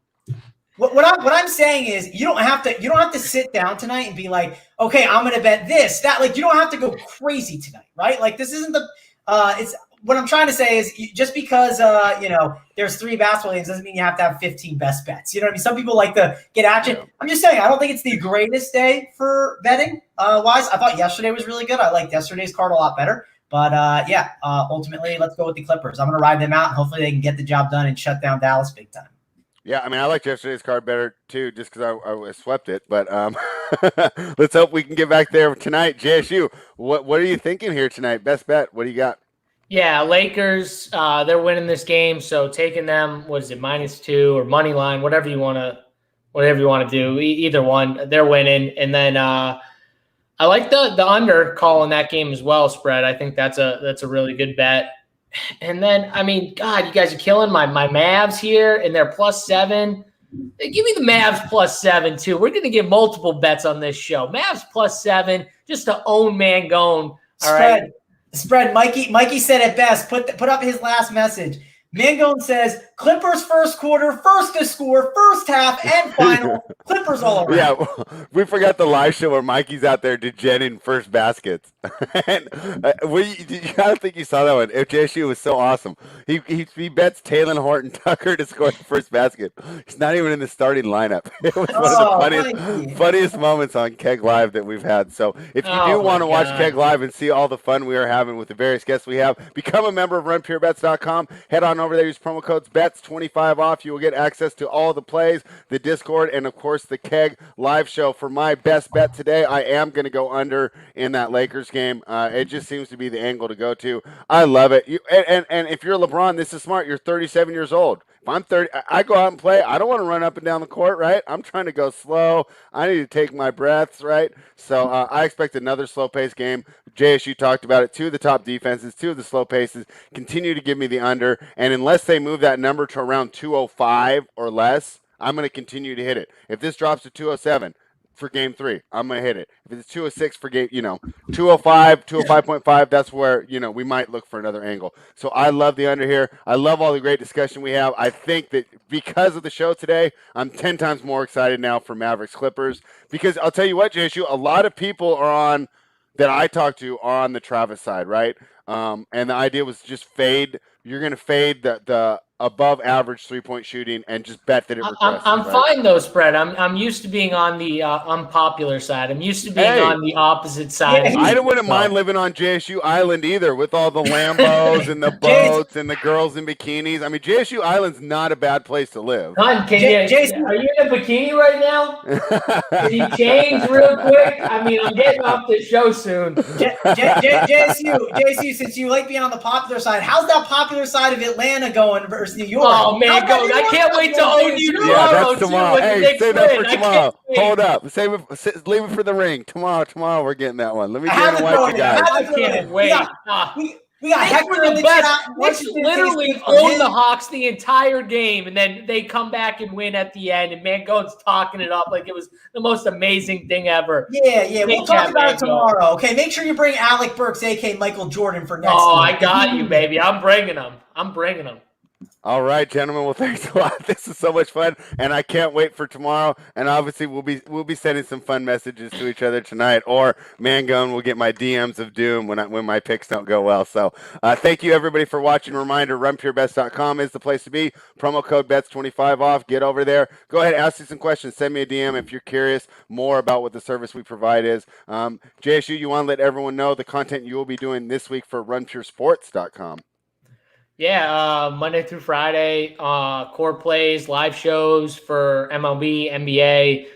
What I'm saying is you don't have to sit down tonight and be like, okay, I'm going to bet this, that. You don't have to go crazy tonight, right? This isn't it's what I'm trying to say is just because there's 3 basketball games doesn't mean you have to have 15 best bets. You know what I mean? Some people like to get action. Yeah. I'm just saying I don't think it's the greatest day for betting wise. I thought yesterday was really good. I liked yesterday's card a lot better. But ultimately, let's go with the Clippers. I'm going to ride them out, and hopefully they can get the job done and shut down Dallas big time. Yeah, I mean, I liked yesterday's card better, too, just because I swept it. But let's hope we can get back there tonight. JSU, what are you thinking here tonight? Best bet, what do you got? Yeah, Lakers, they're winning this game. So taking them, -2 or money line, whatever you want to do, either one, they're winning. And then I like the under call in that game as well, spread. I think that's a really good bet. And then, I mean, God, you guys are killing my Mavs here, and they're +7. Give me the Mavs +7 too. We're going to give multiple bets on this show. Mavs +7, just to own Mangone. All right. Spread. Mikey said it best. Put up his last message. Mangone says, Clippers first quarter, first to score, first half, and final. Clippers all around. Yeah, we forgot the live show where Mikey's out there degenerating first baskets. And, I don't think you saw that one. JSU was so awesome. He bets Talen Horton-Tucker to score the first basket. He's not even in the starting lineup. It was one of the funniest moments on Keg Live that we've had. So if you do want to watch Keg Live and see all the fun we are having with the various guests we have, become a member of RunPureBets.com. Head on over over there. Use promo codes BETS25 off. You will get access to all the plays, the Discord, and of course the Keg live show. For my best bet today, I am going to go under in that Lakers game. It just seems to be the angle to go to. I love it. And if you're LeBron, this is smart. You're 37 years old. If I'm 30, I go out and play. I don't want to run up and down the court, right? I'm trying to go slow. I need to take my breaths, right? So I expect another slow-paced game. JSU talked about it. 2 of the top defenses, 2 of the slow paces continue to give me the under. And unless they move that number to around 205 or less, I'm going to continue to hit it. If this drops to 207 for game 3, I'm going to hit it. If it's 206 for game, 205, 205.5, that's where, we might look for another angle. So I love the under here. I love all the great discussion we have. I think that because of the show today, I'm 10 times more excited now for Mavericks Clippers, because I'll tell you what, JSU, a lot of people that I talked to are on the Travis side, right? And the idea was just fade. You're going to fade the above average 3-point shooting and just bet that it regresses. I'm fine though, spread. I'm used to being on the unpopular side. I'm used to being on the opposite side. I wouldn't mind living on JSU Island either, with all the Lambos and the boats and the girls in bikinis. I mean, JSU Island's not a bad place to live. Jason, are you in a bikini right now? Can you change real quick? I mean, I'm getting off this show soon. JSU, since you like being on the popular side, how's that popular side of Atlanta going versus New York? Oh man, I can't wait to own you tomorrow. Yeah, that's tomorrow. Hey, save that for tomorrow. Hold up, leave it for the ring. Tomorrow we're getting that one. Let me get it watch you guys. I can't wait. We got Hector the best. Knicks literally own the Hawks the entire game, and then they come back and win at the end. And Mangone's talking it up like it was the most amazing thing ever. Yeah. We'll talk about it tomorrow. Okay, make sure you bring Alec Burks, a.k.a. Michael Jordan, for next week. I got you, baby. I'm bringing them. All right, gentlemen. Well, thanks a lot. This is so much fun, and I can't wait for tomorrow. And obviously, we'll be sending some fun messages to each other tonight. Or Mangone will get my DMs of doom when my picks don't go well. So, thank you everybody for watching. Reminder: runpurebets.com is the place to be. Promo code BETS25 off. Get over there. Go ahead, ask me some questions. Send me a DM if you're curious more about what the service we provide is. JSU, you want to let everyone know the content you will be doing this week for runpuresports.com. Yeah, Monday through Friday, core plays, live shows for MLB, NBA.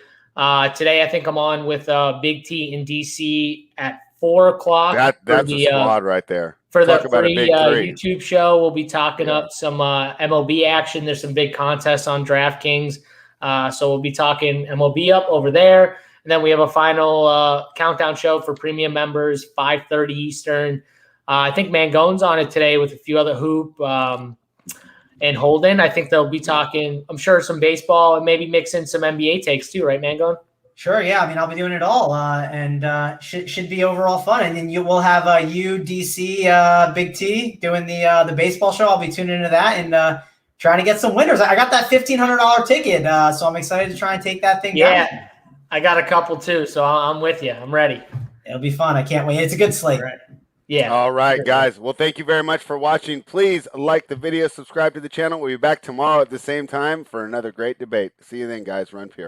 Today, I think I'm on with Big T in DC at 4:00. That's a squad right there. For the free YouTube show, we'll be talking up some MLB action. There's some big contests on DraftKings. So we'll be talking MLB up over there. And then we have a final countdown show for premium members, 5:30 Eastern. I think Mangone's on it today with a few other hoop and Holden. I think they'll be talking, I'm sure, some baseball and maybe mix in some NBA takes too, right, Mangone? Sure, yeah. I mean, I'll be doing it all, and should be overall fun. And then we'll have DC, Big T doing the baseball show. I'll be tuning into that and trying to get some winners. I got that $1,500 ticket, so I'm excited to try and take that thing down. Yeah, I got a couple too, so I'm with you. I'm ready. It'll be fun. I can't wait. It's a good slate. Right. Yeah. All right, guys. Well, thank you very much for watching. Please like the video, subscribe to the channel. We'll be back tomorrow at the same time for another great debate. See you then, guys. Run Pure.